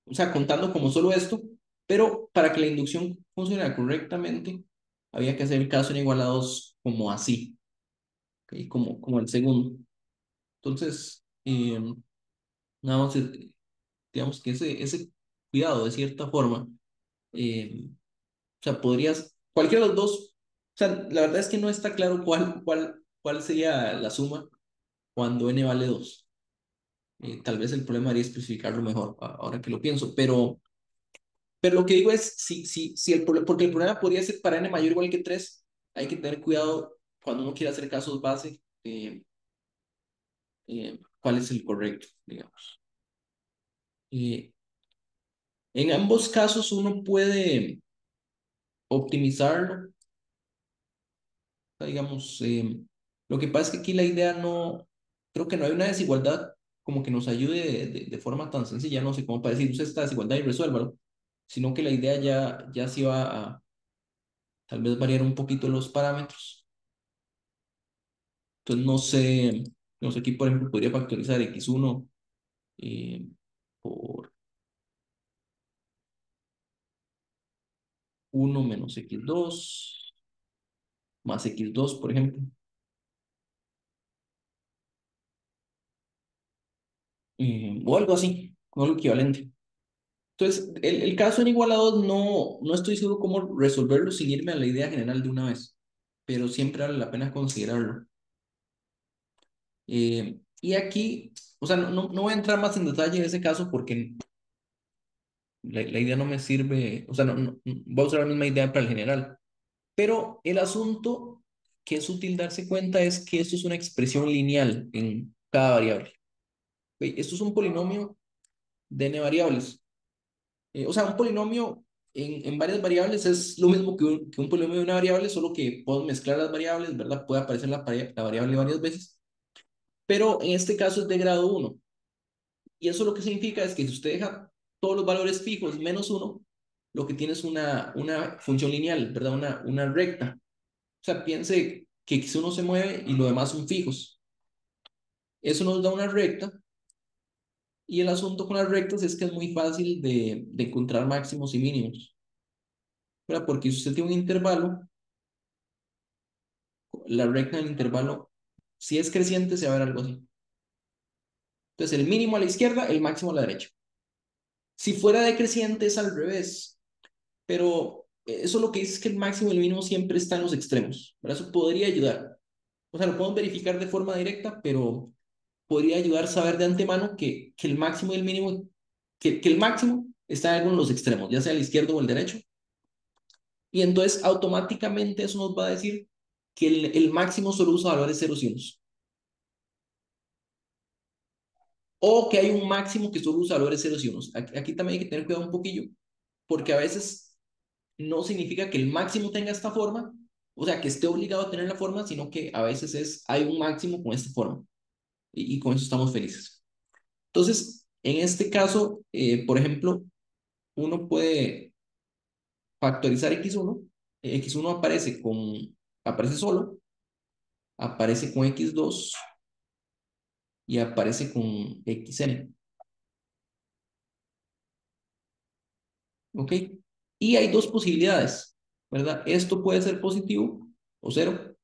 o sea, contando como solo esto, pero para que la inducción funcionara correctamente, había que hacer el caso n igual a 2 como así, ¿ok? Como el segundo. Entonces, nada más, digamos que ese cuidado, de cierta forma, o sea, cualquiera de los dos, o sea, la verdad es que no está claro cuál sería la suma cuando n vale 2. Tal vez el problema haría especificarlo mejor, ahora que lo pienso, pero lo que digo es, si porque el problema podría ser para n mayor o igual que 3 hay que tener cuidado cuando uno quiere hacer casos base, cuál es el correcto, digamos. Eh, en ambos casos uno puede optimizarlo, digamos. Lo que pasa es que aquí la idea no, creo que no hay una desigualdad como que nos ayude de forma tan sencilla, no sé cómo para decir, usted esta desigualdad y resuélvalo, sino que la idea ya sí va a tal vez variar un poquito los parámetros. Entonces no sé, aquí por ejemplo podría factorizar x1 eh, por 1 menos x2 más x2, por ejemplo, o algo así, o algo equivalente. Entonces, el caso en igualados no estoy seguro cómo resolverlo sin irme a la idea general de una vez, pero siempre vale la pena considerarlo. Y aquí, o sea, no voy a entrar más en detalle en ese caso porque la idea no me sirve, o sea, voy a usar la misma idea para el general. Pero el asunto que es útil darse cuenta es que esto es una expresión lineal en cada variable. ¿Ok? Esto es un polinomio de n variables. O sea, un polinomio en varias variables es lo mismo que un polinomio de una variable, solo que puedo mezclar las variables, ¿verdad? Puede aparecer la variable varias veces, pero en este caso es de grado uno. Y eso lo que significa es que si usted deja todos los valores fijos menos uno, lo que tiene es una función lineal, ¿verdad? Una recta. O sea, piense que x1 se mueve y lo demás son fijos. Eso nos da una recta, y el asunto con las rectas es que es muy fácil de encontrar máximos y mínimos, ¿verdad? Porque si usted tiene un intervalo, la recta del intervalo, si es creciente, se va a ver algo así. Entonces, el mínimo a la izquierda, el máximo a la derecha. Si fuera decreciente, es al revés. Pero eso lo que dice es que el máximo y el mínimo siempre están en los extremos. ¿Verdad? Eso podría ayudar. O sea, lo podemos verificar de forma directa, pero podría ayudar a saber de antemano que el máximo y el mínimo, que el máximo está en alguno de los extremos, ya sea el izquierdo o el derecho. Y entonces automáticamente eso nos va a decir que el máximo solo usa valores ceros y unos. O que hay un máximo que solo usa valores ceros y unos. Aquí también hay que tener cuidado un poquillo, porque a veces no significa que el máximo tenga esta forma, o sea, que esté obligado a tener la forma, sino que a veces hay un máximo con esta forma, y con eso estamos felices. Entonces, en este caso, por ejemplo, uno puede factorizar x1. X1 aparece solo, aparece con x2 y aparece con xn. ¿Ok? Y hay dos posibilidades, ¿verdad? Esto puede ser positivo o cero.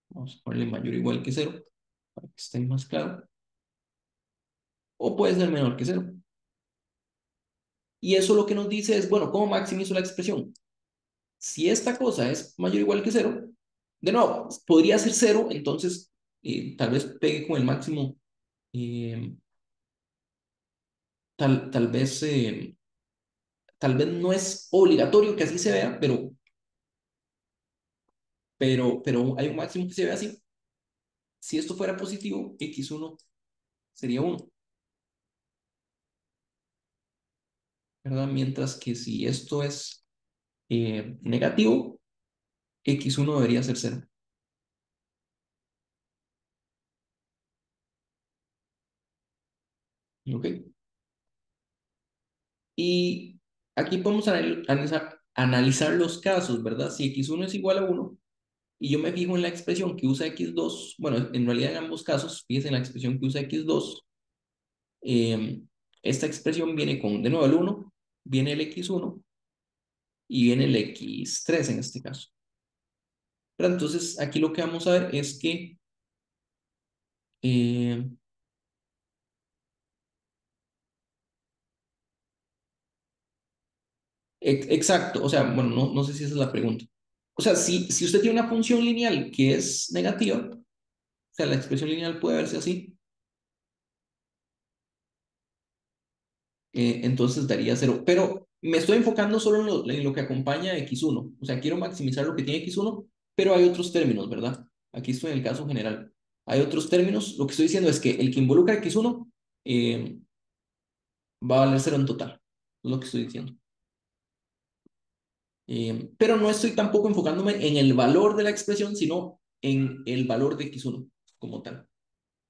Vamos a ponerle mayor o igual que cero para que esté más claro. O puede ser menor que cero. Y eso lo que nos dice es, bueno, ¿cómo maximizo la expresión? Si esta cosa es mayor o igual que cero, de nuevo, podría ser cero, entonces tal vez pegue con el máximo. eh, tal vez no es obligatorio que así se vea, pero hay un máximo que se ve así. Si esto fuera positivo, x1 sería uno, ¿verdad? Mientras que si esto es negativo, x1 debería ser cero. ¿Ok? Y aquí podemos analizar los casos, ¿verdad? Si x1 es igual a uno y yo me fijo en la expresión que usa x2, bueno, en realidad en ambos casos, fíjense en la expresión que usa x2, eh, esta expresión viene con, de nuevo, el uno, viene el x1 y viene el x3 en este caso. Pero entonces aquí lo que vamos a ver es que, eh, exacto, o sea, bueno, no sé si esa es la pregunta. O sea, si usted tiene una función lineal que es negativa, o sea, la expresión lineal puede verse así, entonces daría cero. Pero me estoy enfocando solo en lo que acompaña a x1. O sea, quiero maximizar lo que tiene x1, pero hay otros términos, ¿verdad? Aquí estoy en el caso general. Hay otros términos. Lo que estoy diciendo es que el que involucra x1 va a valer cero en total. Es lo que estoy diciendo. Pero no estoy tampoco enfocándome en el valor de la expresión, sino en el valor de x1 como tal.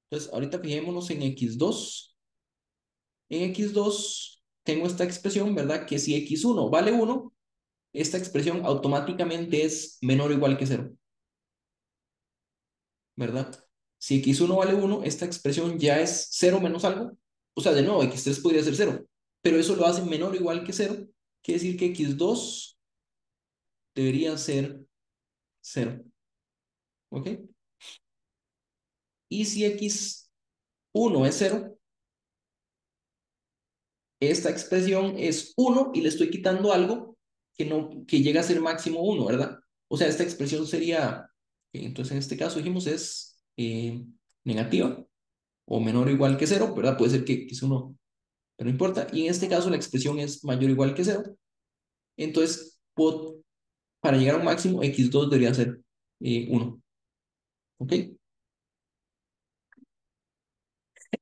Entonces, ahorita fijémonos en x2. En x2 tengo esta expresión, ¿verdad? Que si x1 vale 1, esta expresión automáticamente es menor o igual que cero, ¿verdad? Si x1 vale 1, esta expresión ya es cero menos algo. O sea, de nuevo, x3 podría ser cero, pero eso lo hace menor o igual que cero. Quiere decir que x2 debería ser cero, ¿ok? Y si x1 es cero, esta expresión es uno y le estoy quitando algo que, no, que llega a ser máximo uno, ¿verdad? O sea, esta expresión sería, entonces en este caso dijimos es negativa o menor o igual que cero, ¿verdad? Puede ser que x1, pero no importa. Y en este caso la expresión es mayor o igual que cero. Entonces, para llegar a un máximo, x2 debería ser 1, ¿ok?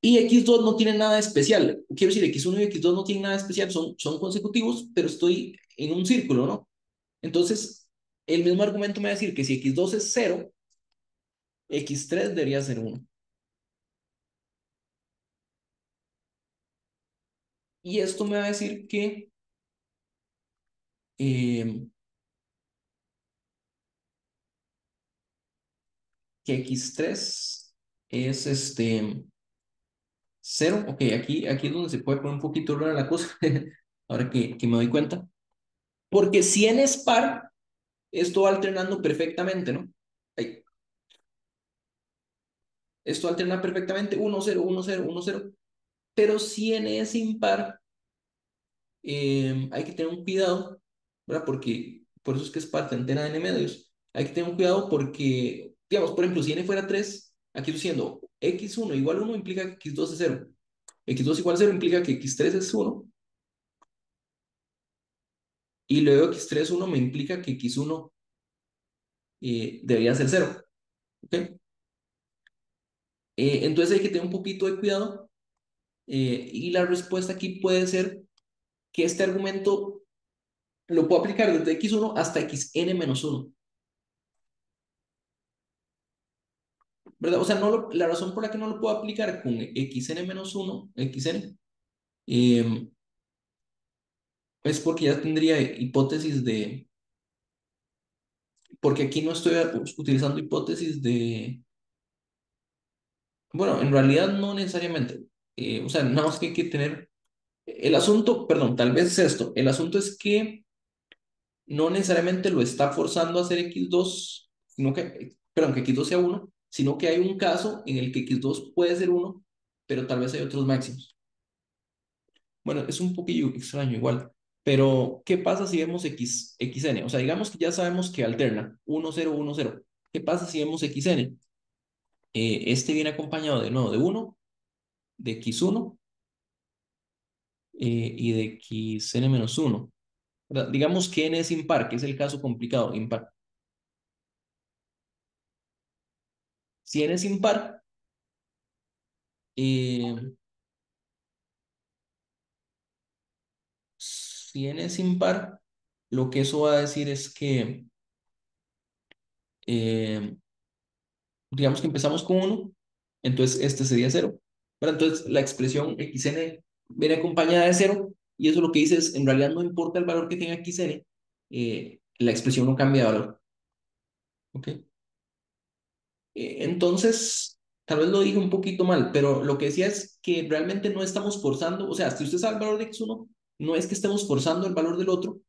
Y x2 no tiene nada especial. Quiero decir, x1 y x2 no tienen nada especial, son consecutivos, pero estoy en un círculo, ¿no? Entonces, el mismo argumento me va a decir que si x2 es cero, x3 debería ser uno. Y esto me va a decir eh, que x3 es cero. Ok, aquí es donde se puede poner un poquito rara la cosa, ahora que me doy cuenta. Porque si n es par, esto va alternando perfectamente, ¿no? Ahí, esto alterna perfectamente uno cero uno cero uno cero. Pero si n es impar, hay que tener un cuidado, ¿verdad? Porque por eso es que es parte entera de n medios. Hay que tener un cuidado porque, digamos, por ejemplo, si n fuera 3, aquí estoy diciendo x1 igual 1 implica que x2 es cero. X2 igual cero implica que x3 es uno. Y luego x3 1 me implica que x1 debería ser cero. ¿Ok? Entonces hay que tener un poquito de cuidado. Y la respuesta aquí puede ser que este argumento lo puedo aplicar desde x1 hasta xn-1. ¿Verdad? O sea, la razón por la que no lo puedo aplicar con xn-1, xn, eh, es porque ya tendría hipótesis porque aquí no estoy utilizando hipótesis bueno, en realidad no necesariamente. O sea, nada más que hay que tener, el asunto, perdón, tal vez es esto, el asunto es que no necesariamente lo está forzando a hacer x2, sino que, perdón, que x2 sea uno, sino que hay un caso en el que x2 puede ser uno, pero tal vez hay otros máximos. Bueno, es un poquillo extraño igual, pero ¿qué pasa si vemos xn? O sea, digamos que ya sabemos que alterna 1, 0, 1, 0. ¿Qué pasa si vemos xn? Este viene acompañado de nuevo de uno, de x1 y de xn-1. ¿Verdad? Digamos que n es impar, que es el caso complicado, impar. Si n es impar, eh, si n es impar, lo que eso va a decir es que eh, digamos que empezamos con uno, entonces este sería cero. Pero entonces la expresión xn viene acompañada de cero y eso lo que dice es, en realidad no importa el valor que tenga xn, la expresión no cambia de valor. ¿Ok? Entonces, tal vez lo dije un poquito mal, pero lo que decía es que realmente no estamos forzando, o sea, si usted sabe el valor de x1, no es que estemos forzando el valor del otro,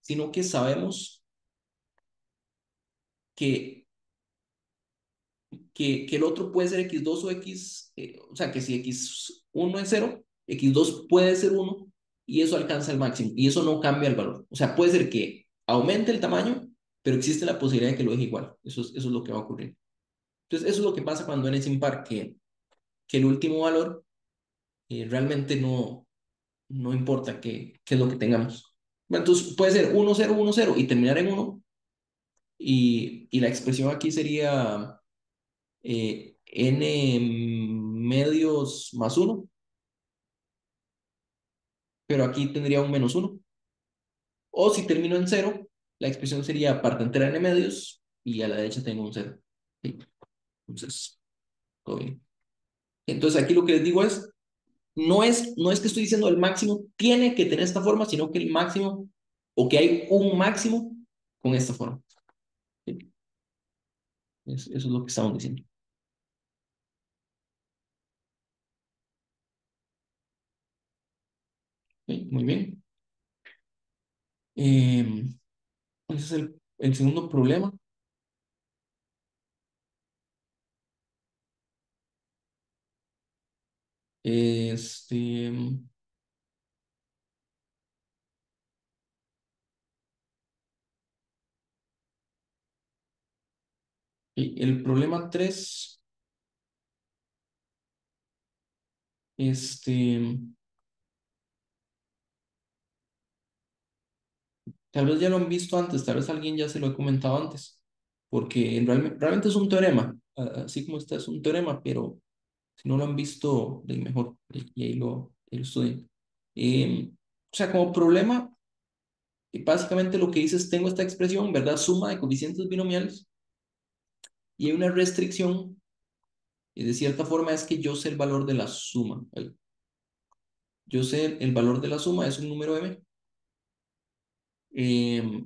sino que sabemos que que el otro puede ser x2 o x, o sea, que si x1 es cero, x2 puede ser uno y eso alcanza el máximo y eso no cambia el valor. O sea, puede ser que aumente el tamaño, pero existe la posibilidad de que lo deje igual. Eso es lo que va a ocurrir. Entonces, eso es lo que pasa cuando n es impar, que el último valor realmente no importa qué es lo que tengamos. Bueno, entonces, puede ser 1, 0, 1, 0 y terminar en uno y la expresión aquí sería n medios más uno, pero aquí tendría un menos uno. O si termino en cero, la expresión sería parte entera n medios y a la derecha tengo un cero. ¿Sí? Entonces, todo bien. Entonces aquí lo que les digo es, no es que estoy diciendo el máximo tiene que tener esta forma, sino que el máximo, o que hay un máximo con esta forma. ¿Sí? Eso es lo que estamos diciendo. ¿Sí? Muy bien. Ese es el segundo problema. Este, y el problema 3, este, tal vez ya lo han visto antes, tal vez alguien ya se lo he comentado antes, porque realmente es un teorema, así como está, es un teorema, pero si no lo han visto, de mejor, y ahí lo estudien. O sea, como problema, básicamente lo que dice es, tengo esta expresión, ¿verdad? Suma de coeficientes binomiales, y hay una restricción, y de cierta forma es que yo sé el valor de la suma. Yo sé el valor de la suma, es un número m, eh,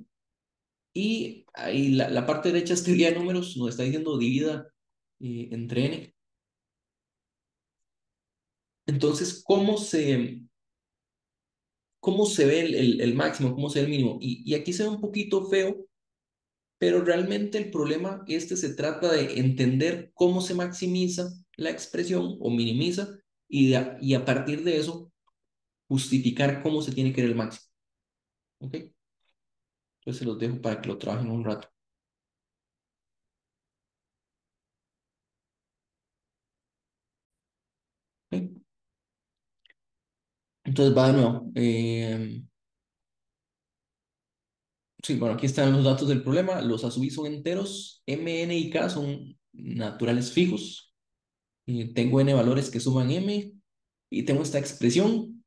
y ahí la parte derecha es teoría de números, nos está diciendo divida entre n. Entonces, ¿cómo se ve el máximo? ¿Cómo se ve el mínimo? Y aquí se ve un poquito feo, pero realmente el problema se trata de entender cómo se maximiza la expresión o minimiza y a partir de eso justificar cómo se tiene que ver el máximo. ¿Ok? Entonces se los dejo para que lo trabajen un rato. ¿Ok? Entonces va de nuevo. Sí, bueno, aquí están los datos del problema. Los ASUBI son enteros. M, N y K son naturales fijos. Tengo N valores que suman M. Y tengo esta expresión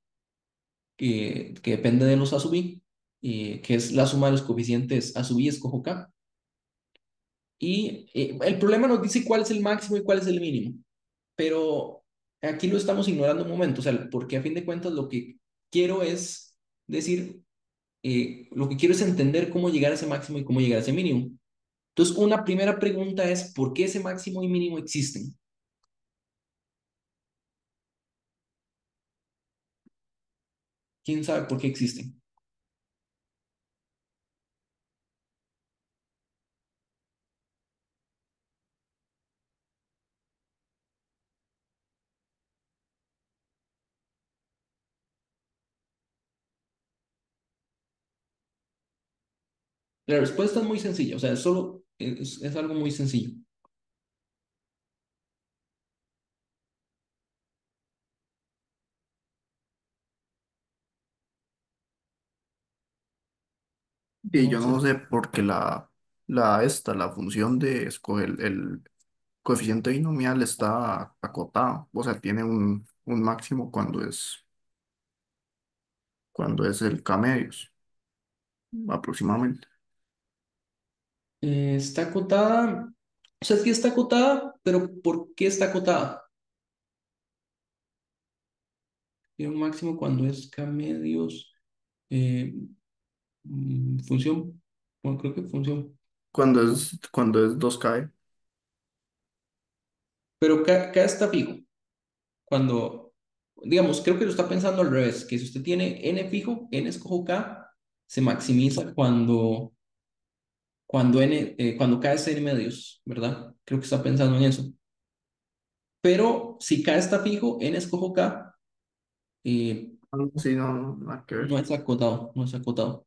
que depende de los ASUBI, que es la suma de los coeficientes ASUBI escojo K. Y el problema nos dice cuál es el máximo y cuál es el mínimo. Pero aquí lo estamos ignorando un momento. O sea, porque a fin de cuentas lo que quiero es decir, lo que quiero es entender cómo llegar a ese máximo y cómo llegar a ese mínimo. Entonces, una primera pregunta es, ¿por qué ese máximo y mínimo existen? ¿Quién sabe por qué existen? La respuesta es muy sencilla, o sea, es algo muy sencillo. Y No yo sé. no sé por qué la función de escoger el coeficiente binomial está acotada, o sea, tiene un máximo cuando es el K medios, aproximadamente. Está acotada, o sea, sí está acotada, pero ¿por qué está acotada? Tiene un máximo cuando es K medios, eh, función, bueno, creo que función, Cuando es 2K. pero K está fijo. Cuando, digamos, creo que lo está pensando al revés, que si usted tiene n fijo, n escojo K, se maximiza cuando K es n medios, ¿verdad? Creo que está pensando en eso. Pero si K está fijo, n escojo K, eh, Sí, no, no, nada que ver. no es acotado, no es acotado.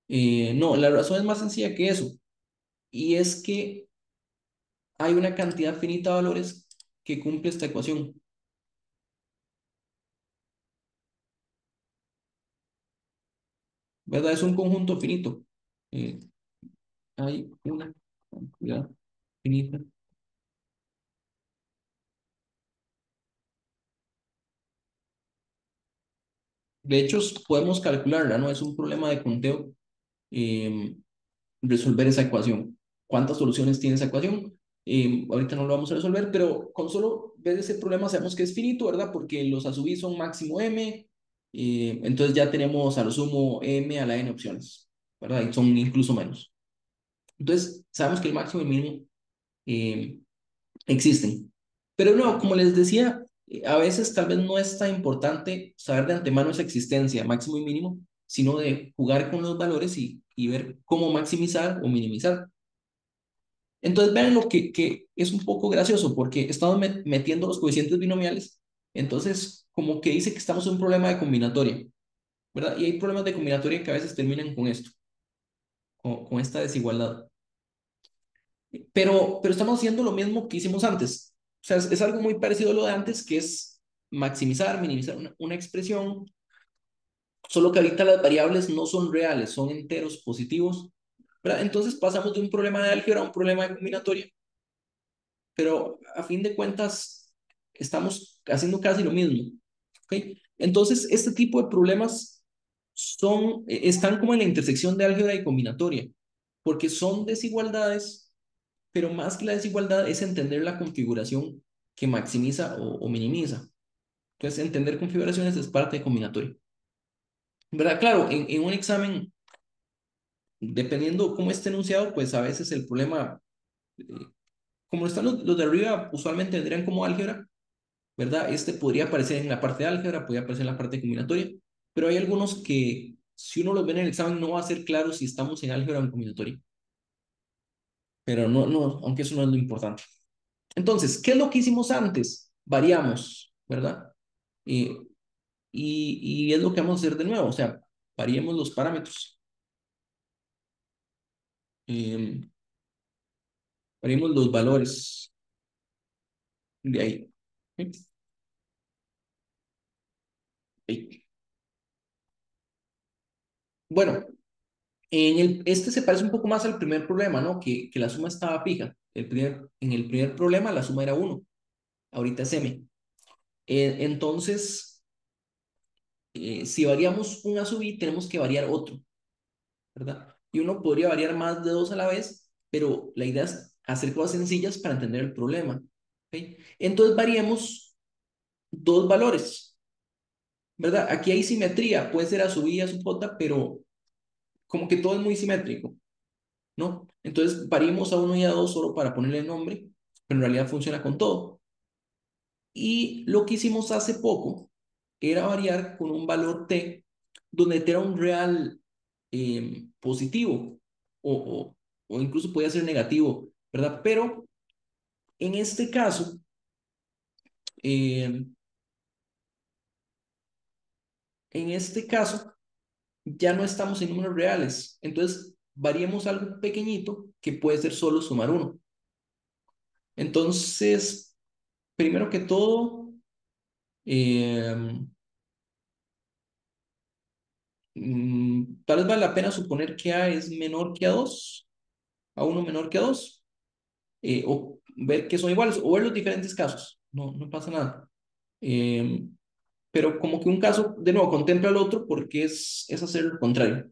No, la razón es más sencilla que eso, y es que hay una cantidad finita de valores que cumple esta ecuación, ¿verdad? Es un conjunto finito. Eh, hay una cantidad finita De hecho, podemos calcularla, ¿no? Es un problema de conteo eh, resolver esa ecuación. ¿Cuántas soluciones tiene esa ecuación? Ahorita no lo vamos a resolver, pero con solo ver ese problema sabemos que es finito, ¿verdad? Porque los a sub i son máximo m, entonces ya tenemos a lo sumo m a la n opciones, ¿verdad? Y son incluso menos. Entonces, sabemos que el máximo y el mínimo eh, existen. Pero no, como les decía, a veces tal vez no es tan importante saber de antemano esa existencia, máximo y mínimo, sino de jugar con los valores y ver cómo maximizar o minimizar. Entonces, vean lo que es un poco gracioso, porque estamos metiendo los coeficientes binomiales, entonces como que dice que estamos en un problema de combinatoria, ¿verdad? Y hay problemas de combinatoria que a veces terminan con esto, con esta desigualdad. Pero estamos haciendo lo mismo que hicimos antes. O sea, es algo muy parecido a lo de antes, que es maximizar, minimizar una expresión, solo que ahorita las variables no son reales, son enteros positivos, ¿verdad? Entonces pasamos de un problema de álgebra a un problema de combinatoria, pero a fin de cuentas estamos haciendo casi lo mismo, ¿ok? Entonces, este tipo de problemas están como en la intersección de álgebra y combinatoria, porque son desigualdades, pero más que la desigualdad es entender la configuración que maximiza o minimiza. Entonces, entender configuraciones es parte de combinatoria. ¿Verdad? Claro, en un examen, dependiendo cómo esté enunciado, pues a veces el problema, eh, como están los de arriba, usualmente vendrían como álgebra, ¿verdad? Este podría aparecer en la parte de álgebra, podría aparecer en la parte combinatoria, pero hay algunos que, si uno los ve en el examen, no va a ser claro si estamos en álgebra o en combinatoria. Pero no, aunque eso no es lo importante. Entonces, ¿qué es lo que hicimos antes? Variamos, ¿verdad? Eh, y es lo que vamos a hacer de nuevo, o sea, variemos los parámetros, eh, variemos los valores de ahí. ¿Ok? Ok. Bueno, este se parece un poco más al primer problema, ¿no? Que la suma estaba fija. En el primer problema la suma era uno, ahorita es m. Entonces, si variamos un a sub i, tenemos que variar otro, ¿verdad? Y uno podría variar más de dos a la vez, pero la idea es hacer cosas sencillas para entender el problema. ¿Ok? Entonces, variemos dos valores, ¿verdad? Aquí hay simetría, puede ser a sub i y a sub j, pero como que todo es muy simétrico, ¿no? Entonces, variemos a uno y a dos solo para ponerle nombre, pero en realidad funciona con todo. Y lo que hicimos hace poco era variar con un valor t, donde t era un real positivo o, o, o incluso podía ser negativo, ¿verdad? Pero en este caso, eh, en este caso, ya no estamos en números reales. Entonces, variemos algo pequeñito que puede ser solo sumar uno. Entonces, primero que todo, eh, tal vez vale la pena suponer que A es menor que A2, A1 menor que A2, o ver que son iguales, o ver los diferentes casos, no pasa nada. Eh, pero como que un caso, de nuevo, contempla al otro porque es hacer lo contrario.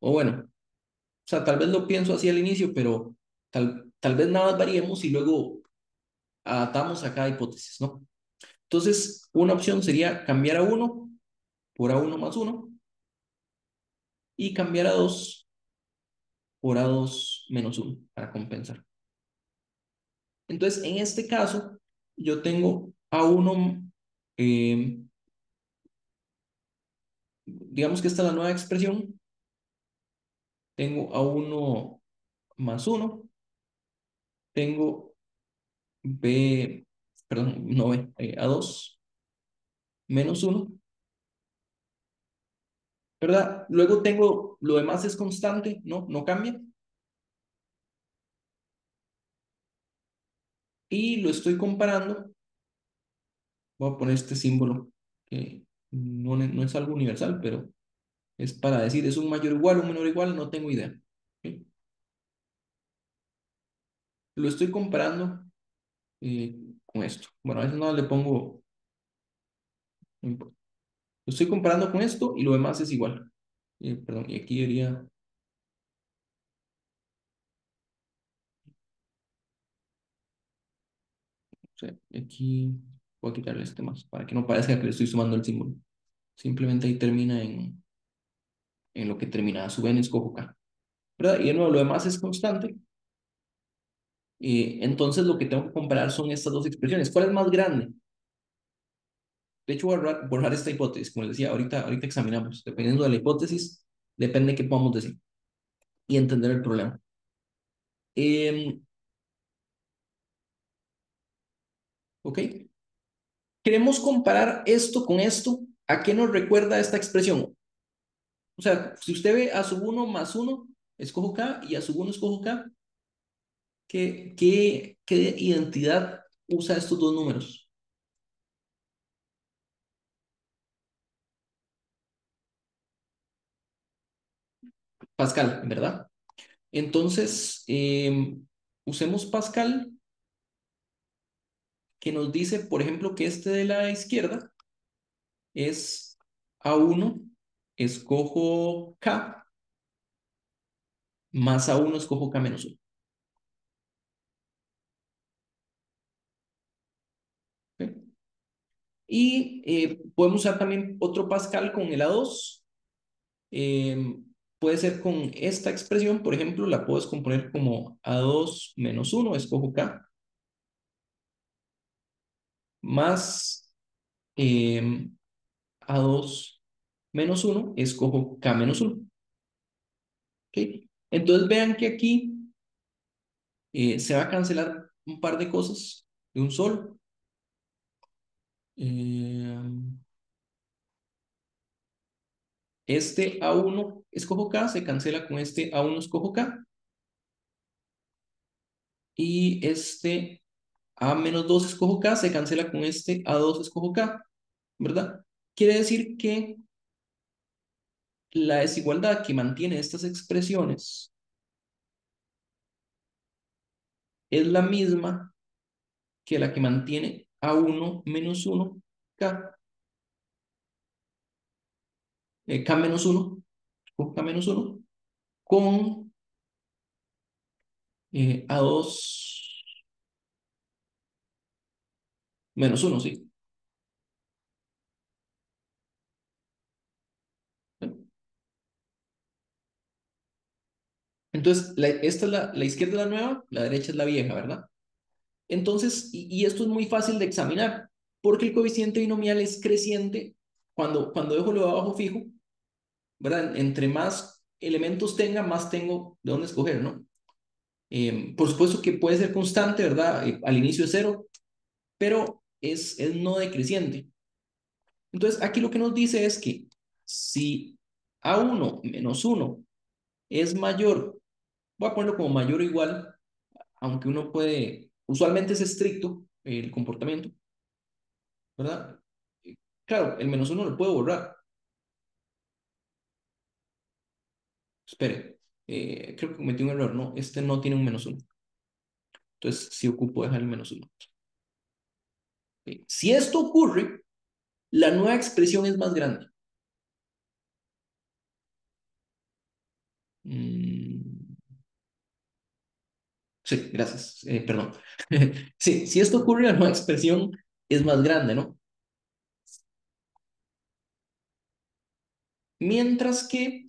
O bueno, o sea, tal vez lo pienso así al inicio, pero tal vez nada más variemos y luego adaptamos a cada hipótesis, ¿no? Entonces, una opción sería cambiar a uno por A1 más uno y cambiar a 2 por A2 menos uno para compensar. Entonces, en este caso, yo tengo A1, eh, digamos que esta es la nueva expresión, tengo A1 más uno, tengo B, perdón, no B, A2 menos uno, ¿verdad? Luego tengo, lo demás es constante, ¿no? No cambia. Y lo estoy comparando, voy a poner este símbolo, que no es algo universal, pero es para decir, ¿es un mayor igual, un menor igual? No tengo idea. ¿Ok? Lo estoy comparando con esto. Bueno, a veces no le pongo No importa. Lo estoy comparando con esto y lo demás es igual. Perdón, y aquí debería, o sea, aquí voy a quitarle este más para que no parezca que le estoy sumando el símbolo. Simplemente ahí termina en lo que termina. A su vez escojo K. ¿Verdad? Y de nuevo, lo demás es constante. Entonces lo que tengo que comparar son estas dos expresiones. ¿Cuál es más grande? De hecho, voy a borrar esta hipótesis. Como les decía, ahorita examinamos. Dependiendo de la hipótesis, depende de qué podamos decir y entender el problema. Eh, ¿Ok? Queremos comparar esto con esto. ¿A qué nos recuerda esta expresión? O sea, si usted ve a sub 1 más uno, escojo K, y a sub 1 escojo K, ¿qué identidad usa estos dos números? Pascal, ¿verdad? Entonces, usemos Pascal, que nos dice, por ejemplo, que este de la izquierda es A1, escojo K, más A1, escojo K menos 1. ¿Ok? Y podemos usar también otro Pascal con el A2. Eh, puede ser con esta expresión, por ejemplo, la puedo descomponer como A2 menos 1, escojo K, más eh, A2 menos 1, escojo K menos 1. ¿Ok? Entonces vean que aquí se va a cancelar un par de cosas de un solo. Eh, este A1 escojo K se cancela con este A1 escojo K. Y este A-2 escojo K se cancela con este A2 escojo K, ¿verdad? Quiere decir que la desigualdad que mantiene estas expresiones es la misma que la que mantiene A1 menos 1 K, K menos 1, con K menos 1, con A2 menos 1, sí. Entonces, esta es la izquierda es la nueva, la derecha es la vieja, ¿verdad? Entonces, y esto es muy fácil de examinar, porque el coeficiente binomial es creciente cuando dejo lo de abajo fijo, ¿verdad? Entre más elementos tenga, más tengo de dónde escoger, ¿no? Por supuesto que puede ser constante, ¿verdad? Al inicio es cero, pero es no decreciente. Entonces, aquí lo que nos dice es que si A1 menos 1 es mayor, voy a ponerlo como mayor o igual, aunque uno puede, usualmente es estricto el comportamiento, ¿verdad? Claro, el menos 1 lo puedo borrar. Espere, creo que cometí un error, ¿no? Este no tiene un menos 1. Entonces, sí ocupo dejar el menos 1. Si esto ocurre, la nueva expresión es más grande. Mm, sí, gracias. Perdón. Sí, si esto ocurre, la nueva expresión es más grande, ¿no? Mientras que,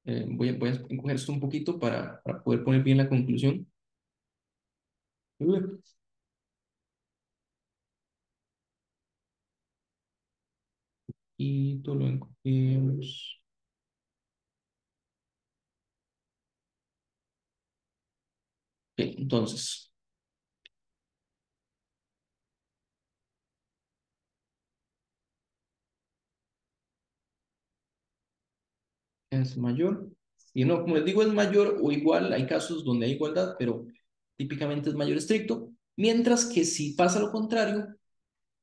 voy a encoger esto un poquito para poder poner bien la conclusión. Y todo lo encogemos. Ok, entonces, es mayor. Y no, como les digo, es mayor o igual. Hay casos donde hay igualdad, pero típicamente es mayor estricto. Mientras que si pasa lo contrario,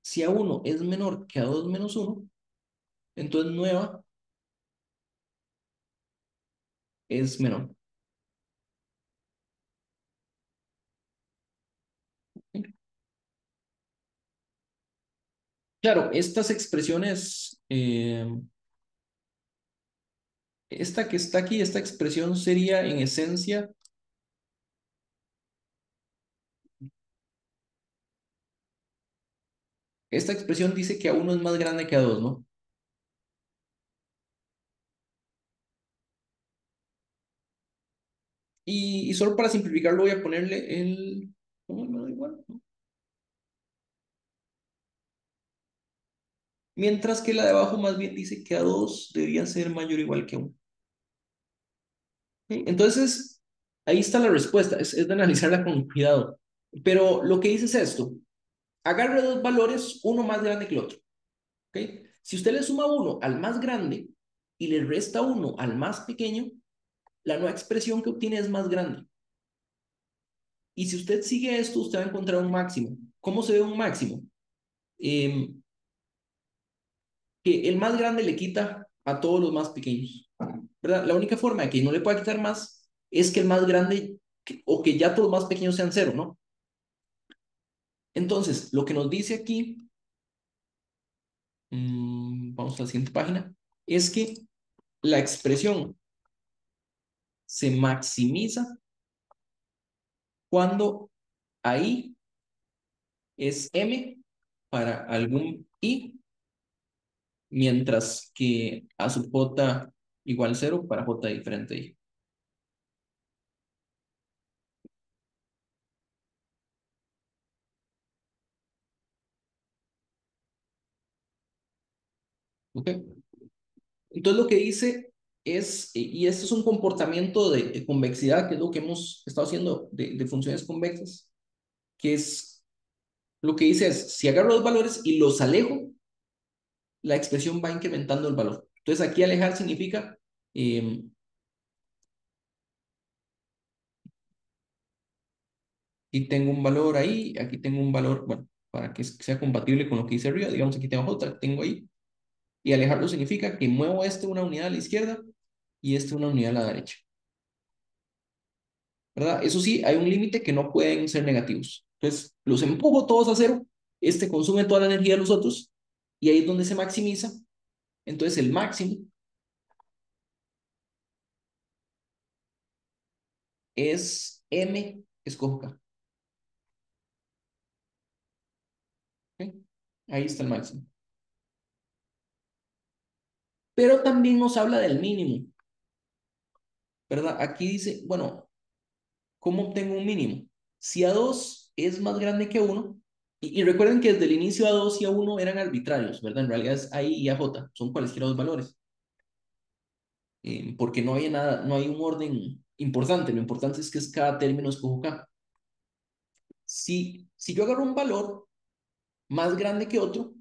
si A1 es menor que A2 menos 1, entonces nueva es menor. ¿Ok? Claro, estas expresiones, esta que está aquí, esta expresión sería en esencia, esta expresión dice que a uno es más grande que a dos, ¿no? Y solo para simplificarlo voy a ponerle el... ¿cómo me da igual? Mientras que la de abajo más bien dice que a 2 debería ser mayor o igual que a 1. Entonces, ahí está la respuesta, es de analizarla con cuidado. Pero lo que dice es esto, agarre dos valores, uno más grande que el otro. ¿Ok? Si usted le suma uno al más grande y le resta uno al más pequeño, la nueva expresión que obtiene es más grande. Y si usted sigue esto, usted va a encontrar un máximo. ¿Cómo se ve un máximo? Eh, que el más grande le quita a todos los más pequeños, ¿verdad? La única forma de que no le pueda quitar más es que el más grande o que ya todos los más pequeños sean cero, ¿no? Entonces, lo que nos dice aquí, vamos a la siguiente página, es que la expresión se maximiza cuando ahí es m para algún i, mientras que a sub j igual cero para j diferente i. ¿Ok? Entonces lo que dice es, y este es un comportamiento de convexidad, que es lo que hemos estado haciendo de funciones convexas, que es, lo que dice es, si agarro dos valores y los alejo, la expresión va incrementando el valor. Entonces aquí alejar significa, eh, aquí tengo un valor ahí, aquí tengo un valor, bueno, para que sea compatible con lo que dice arriba, digamos aquí tengo J, tengo ahí, y alejarlo significa que muevo este una unidad a la izquierda y este una unidad a la derecha. ¿Verdad? Eso sí, hay un límite que no pueden ser negativos. Entonces, los empujo todos a cero, este consume toda la energía de los otros, y ahí es donde se maximiza. Entonces, el máximo es M, escojo K. ¿Ok? Ahí está el máximo. Pero también nos habla del mínimo, ¿verdad? Aquí dice, bueno, ¿cómo obtengo un mínimo? Si A2 es más grande que uno, y recuerden que desde el inicio A2 y A1 eran arbitrarios, ¿verdad? En realidad es AI y AJ, son cualesquiera dos valores. Porque no hay nada, no hay un orden importante, lo importante es que es cada término escojo K. Si yo agarro un valor más grande que otro,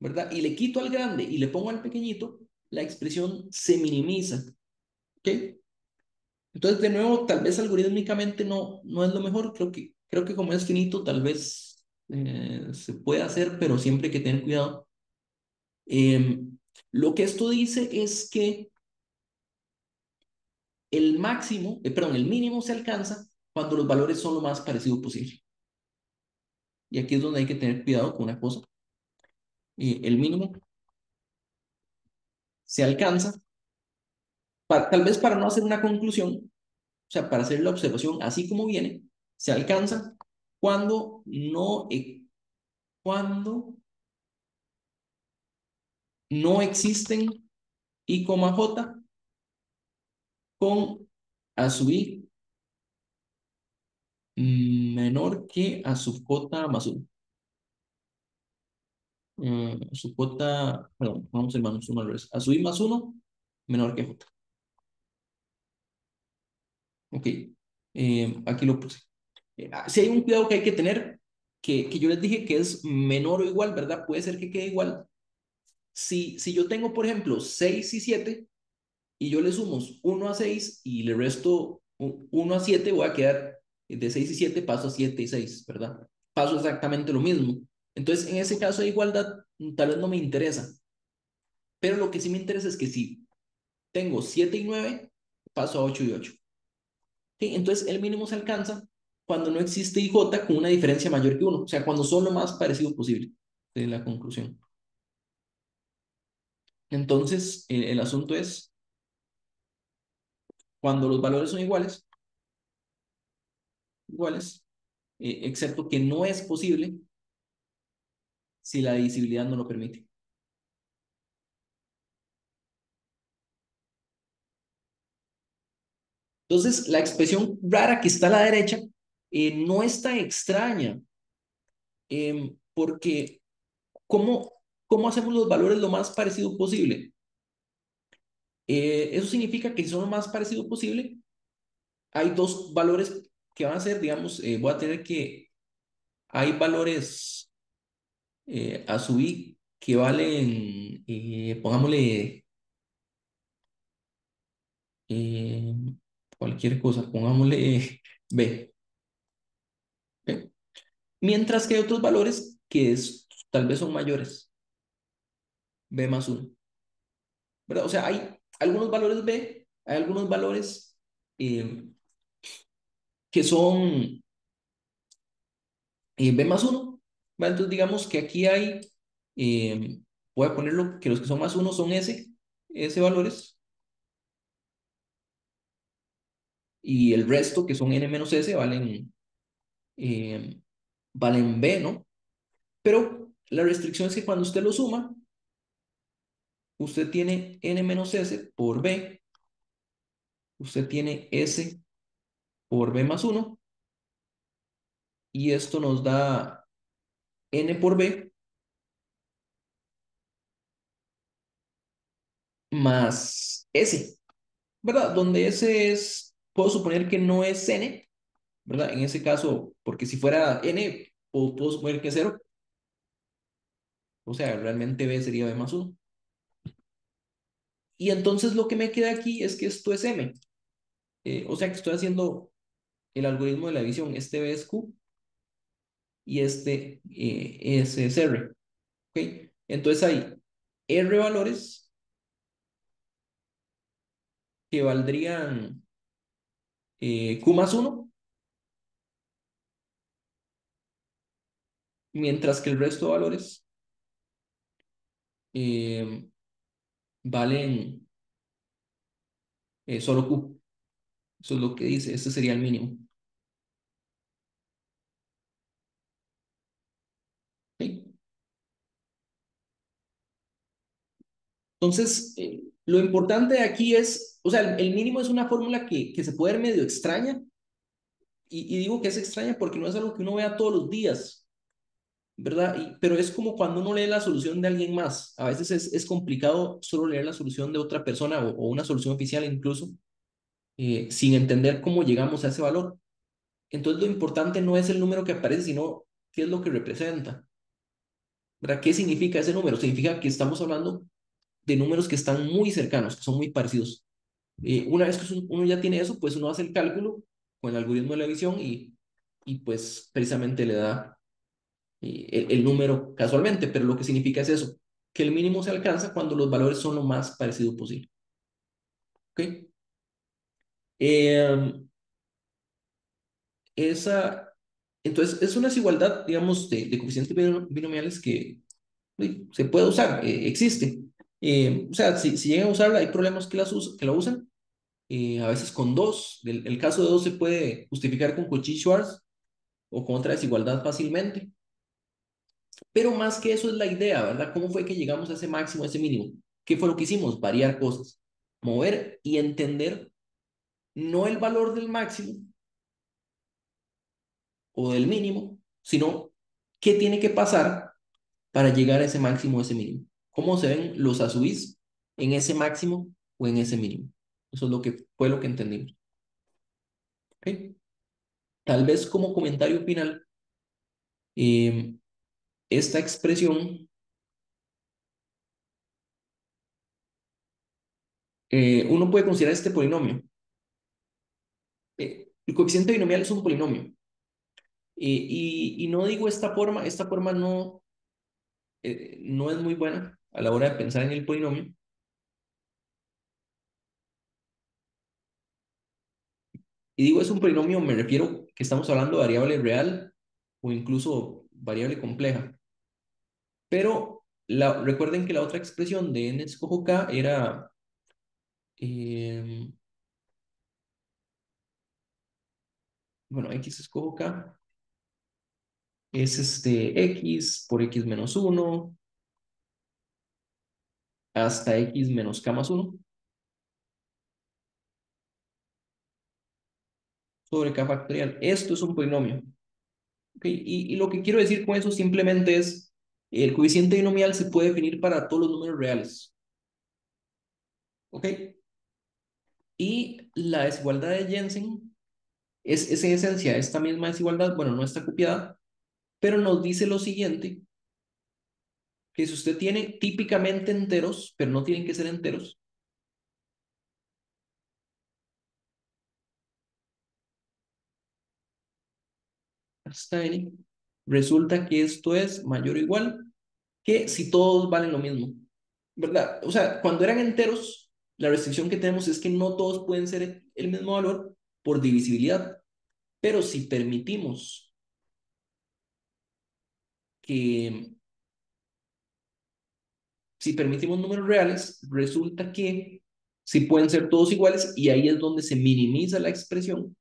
¿verdad? Y le quito al grande y le pongo al pequeñito, la expresión se minimiza, ¿ok? Entonces, de nuevo, tal vez algorítmicamente no es lo mejor, creo que como es finito, tal vez se puede hacer, pero siempre hay que tener cuidado. Eh, lo que esto dice es que el máximo, perdón, el mínimo se alcanza cuando los valores son lo más parecido posible. Y aquí es donde hay que tener cuidado con una cosa. El mínimo se alcanza, tal vez para no hacer una conclusión, o sea, para hacer la observación así como viene, se alcanza cuando cuando no existen i, j con a sub i menor que a sub j más 1. Sub j, perdón, vamos a menos 1 al revés. A sub i más 1 menor que j. Ok, aquí lo puse. Si hay un cuidado que hay que tener, que yo les dije que es menor o igual, ¿verdad? Puede ser que quede igual. Si yo tengo, por ejemplo, 6 y 7 y yo le sumo 1 a 6 y le resto 1 a 7, voy a quedar de 6 y 7 paso a 7 y 6, ¿verdad? Paso exactamente lo mismo. Entonces, en ese caso de igualdad, tal vez no me interesa. Pero lo que sí me interesa es que si tengo 7 y 9 paso a 8 y 8. ¿Sí? Entonces, el mínimo se alcanza cuando no existe IJ con una diferencia mayor que uno, o sea, cuando son lo más parecido posible. de la conclusión. Entonces, el asunto es, cuando los valores son iguales, excepto que no es posible si la divisibilidad no lo permite. Entonces, la expresión rara que está a la derecha no es tan extraña, porque ¿cómo, ¿cómo hacemos los valores lo más parecido posible? Eso significa que si son lo más parecido posible, hay dos valores que van a ser, digamos, voy a tener que, hay valores a su i que valen, pongámosle, eh, cualquier cosa, pongámosle b. ¿Ok? Mientras que hay otros valores que tal vez son mayores, b más uno, ¿verdad? O sea, hay algunos valores b, hay algunos valores eh, que son b más uno, ¿vale? Entonces digamos que aquí hay, eh, voy a ponerlo que los que son más uno son s valores, y el resto que son n menos s eh, valen b, ¿no? Pero la restricción es que cuando usted lo suma, usted tiene n menos s por b, usted tiene s por b más uno, y esto nos da n por b más s, ¿verdad? Donde s es, puedo suponer que no es n, ¿verdad? En ese caso, porque si fuera n, puedo suponer que es cero, o sea, realmente b sería b más uno. Y entonces lo que me queda aquí es que esto es m, o sea que estoy haciendo el algoritmo de la división, este b es q y este es r, ¿ok? Entonces hay r valores que valdrían q más uno, mientras que el resto de valores eh, valen solo q. Eso es lo que dice, este sería el mínimo. ¿Ok? Entonces, lo importante de aquí es, o sea, el mínimo es una fórmula que se puede ver medio extraña, y digo que es extraña porque no es algo que uno vea todos los días, ¿verdad? Pero es como cuando uno lee la solución de alguien más. A veces es complicado solo leer la solución de otra persona o una solución oficial incluso, sin entender cómo llegamos a ese valor. Entonces, lo importante no es el número que aparece, sino qué es lo que representa, ¿verdad? ¿Qué significa ese número? Significa que estamos hablando de números que están muy cercanos, que son muy parecidos. Una vez que uno ya tiene eso, pues uno hace el cálculo con el algoritmo de la visión, y pues precisamente le da el número casualmente, pero lo que significa es eso, que el mínimo se alcanza cuando los valores son lo más parecido posible. ¿Ok? Eh, esa, entonces, es una desigualdad, digamos, de coeficientes binomiales que se puede usar, existe. O sea, si llegan a usarla, hay problemas que la usan. A veces con dos, el caso de dos se puede justificar con Cauchy-Schwarz o con otra desigualdad fácilmente. Pero más que eso es la idea, ¿verdad? ¿Cómo fue que llegamos a ese máximo, a ese mínimo? ¿Qué fue lo que hicimos? Variar cosas, mover y entender no el valor del máximo o del mínimo, sino qué tiene que pasar para llegar a ese máximo o ese mínimo. ¿Cómo se ven los ASUIs en ese máximo o en ese mínimo? Eso es lo que fue lo que entendimos. ¿Ok? Tal vez como comentario final, eh, esta expresión, uno puede considerar este polinomio. El coeficiente binomial es un polinomio. Y no digo esta forma no es muy buena a la hora de pensar en el polinomio. Y digo es un polinomio, me refiero que estamos hablando de variable real o incluso variable compleja. Pero recuerden que la otra expresión de n escojo k era, eh, bueno, x escojo k es x por x menos uno hasta x menos k más uno sobre k factorial. Esto es un polinomio. ¿Ok? Y lo que quiero decir con eso simplemente es, el coeficiente binomial se puede definir para todos los números reales. ¿Ok? Y la desigualdad de Jensen es en esencia esta misma desigualdad, bueno, no está copiada, pero nos dice lo siguiente, que si usted tiene típicamente enteros, pero no tienen que ser enteros, hasta n, resulta que esto es mayor o igual que si todos valen lo mismo, ¿verdad? O sea, cuando eran enteros, la restricción que tenemos es que no todos pueden ser el mismo valor por divisibilidad, pero si permitimos que, si permitimos números reales, resulta que sí pueden ser todos iguales y ahí es donde se minimiza la expresión.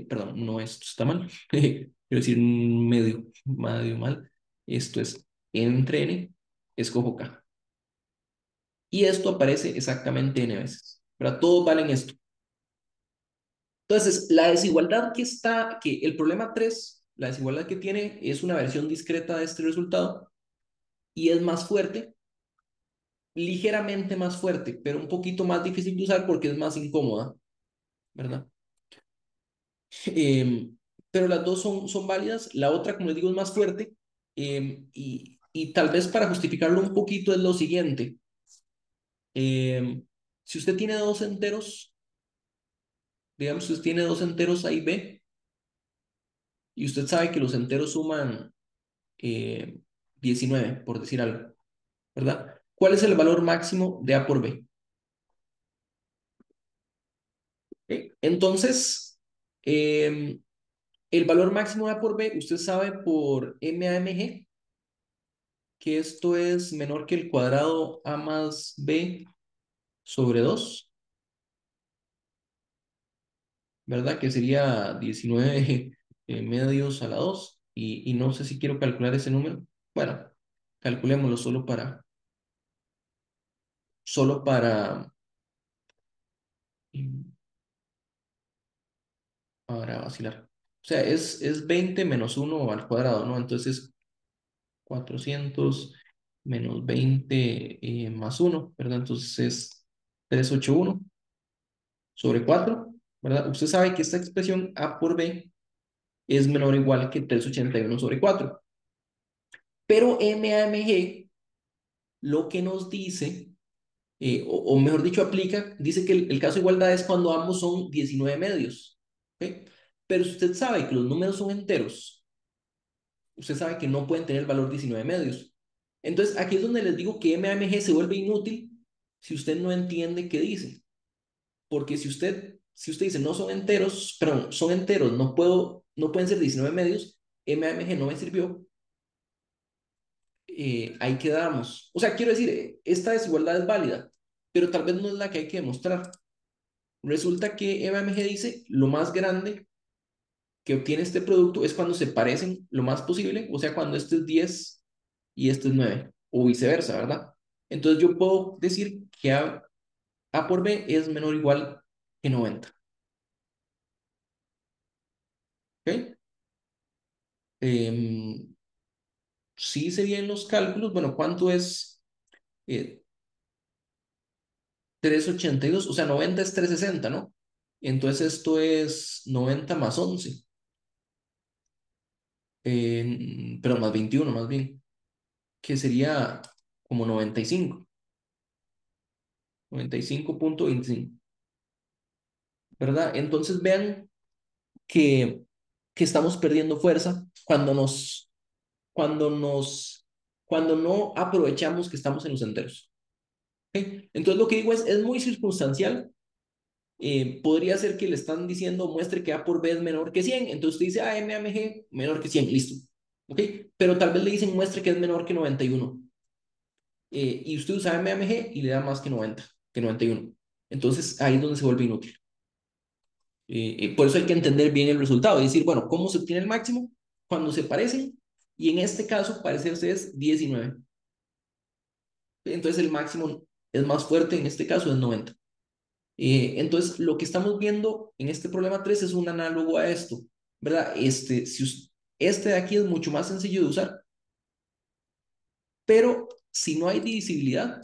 Perdón, no, esto está mal. Quiero decir medio mal. Esto es entre n, escojo k. Y esto aparece exactamente n veces. ¿Verdad? Todos valen esto. Entonces, la desigualdad que está, que el problema 3 la desigualdad que tiene es una versión discreta de este resultado y es más fuerte, ligeramente más fuerte, pero un poquito más difícil de usar porque es más incómoda, ¿verdad? Eh, pero las dos son válidas. La otra, como les digo, es más fuerte. Y tal vez para justificarlo un poquito es lo siguiente. Si usted tiene dos enteros, digamos que usted tiene dos enteros A y B, y usted sabe que los enteros suman eh, 19, por decir algo, ¿verdad? ¿Cuál es el valor máximo de A por B? Entonces, el valor máximo de A por B, usted sabe por MAMG, que esto es menor que el cuadrado A más B sobre 2, ¿verdad? Que sería 19 medios a la 2. Y no sé si quiero calcular ese número. Bueno, calculémoslo solo mm, para vacilar. O sea, es 20 menos uno al cuadrado, ¿no? Entonces, 400 menos 20 más uno, ¿verdad? Entonces es 381 sobre 4, ¿verdad? Usted sabe que esta expresión A por B es menor o igual que 381 sobre 4. Pero MAMG lo que nos dice, o mejor dicho, aplica, dice que el caso de igualdad es cuando ambos son 19 medios. ¿Ok? Pero si usted sabe que los números son enteros, usted sabe que no pueden tener el valor 19 medios. Entonces, aquí es donde les digo que MAMG se vuelve inútil si usted no entiende qué dice. Porque si usted dice no son enteros, perdón, son enteros, no pueden ser 19 medios, MAMG no me sirvió, ahí quedamos. O sea, quiero decir, esta desigualdad es válida, pero tal vez no es la que hay que demostrar. Resulta que MMG dice lo más grande que obtiene este producto es cuando se parecen lo más posible, o sea, cuando este es 10 y este es 9 o viceversa, ¿verdad? Entonces yo puedo decir que A por B es menor o igual que 90. ¿Ok? Eh, sí se bien los cálculos. Bueno, ¿cuánto es 382? O sea, 90 es 360, ¿no? Entonces esto es 90 más 11, perdón, más 21 más bien, que sería como 95.25, ¿verdad? Entonces vean que, que estamos perdiendo fuerza cuando nos, cuando no aprovechamos que estamos en los enteros. ¿Ok? Entonces lo que digo es muy circunstancial. Podría ser que le están diciendo muestre que A por B es menor que 100. Entonces usted dice, MAMG menor que 100, listo. ¿ok? Pero tal vez le dicen muestre que es menor que 91 y usted usa MMG y le da más que 90, que 91. Entonces ahí es donde se vuelve inútil. Por eso hay que entender bien el resultado y decir, bueno, ¿cómo se obtiene el máximo? Cuando se parecen, y en este caso parecerse es 19. Entonces el máximo es más fuerte, en este caso es 90. Entonces lo que estamos viendo en este problema 3 es un análogo a esto, ¿verdad? Este de aquí es mucho más sencillo de usar, pero si no hay divisibilidad,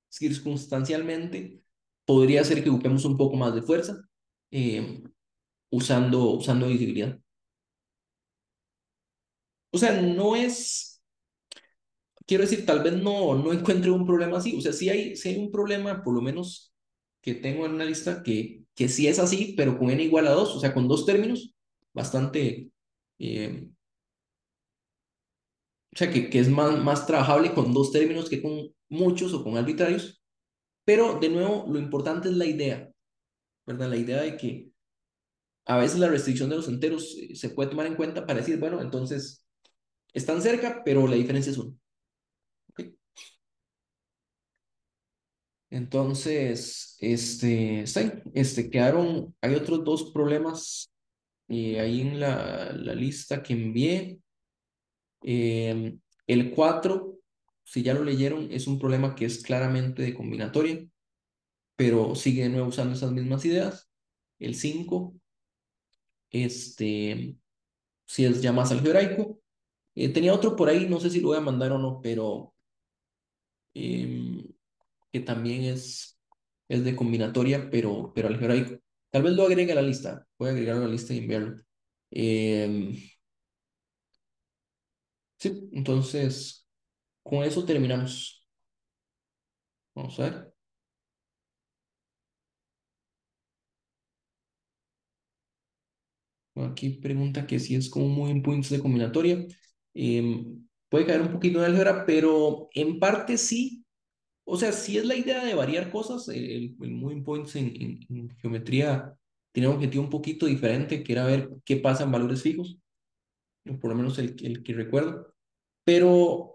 circunstancialmente podría ser que ocupemos un poco más de fuerza eh, usando divisibilidad. O sea, no es, quiero decir, tal vez no encuentre un problema así. O sea, sí hay un problema, por lo menos que tengo en una lista, que sí es así, pero con n igual a 2, o sea, con dos términos, bastante, eh, o sea, que es más trabajable con dos términos que con muchos o con arbitrarios. Pero, de nuevo, lo importante es la idea, ¿verdad? La idea de que a veces la restricción de los enteros se puede tomar en cuenta para decir, bueno, entonces están cerca, pero la diferencia es uno. ¿Ok? Entonces, está ahí. Quedaron, hay otros dos problemas ahí en la lista que envié. El 4 si ya lo leyeron, es un problema que es claramente de combinatoria, pero sigue de nuevo usando esas mismas ideas. El 5 si es ya más algebraico. Tenía otro por ahí, no sé si lo voy a mandar o no, pero em, que también es de combinatoria, pero algebraico. Tal vez lo agregue a la lista. Voy a agregarlo a la lista y enviarlo. Em, sí, entonces con eso terminamos. Vamos a ver. Aquí pregunta que si es como muy en points de combinatoria. Puede caer un poquito de álgebra, pero en parte sí. O sea, si es la idea de variar cosas. El moving points en geometría tiene un objetivo un poquito diferente, que era ver qué pasa en valores fijos, o por lo menos el que recuerdo. Pero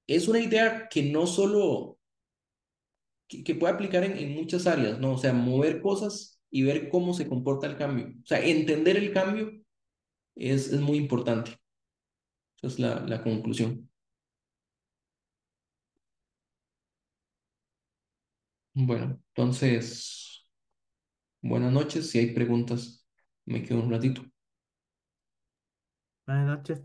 es una idea que no solo, que puede aplicar en muchas áreas, ¿no? O sea, mover cosas y ver cómo se comporta el cambio. O sea, entender el cambio es muy importante. Esa es la conclusión. Bueno, entonces, buenas noches. Si hay preguntas, me quedo un ratito. Buenas noches.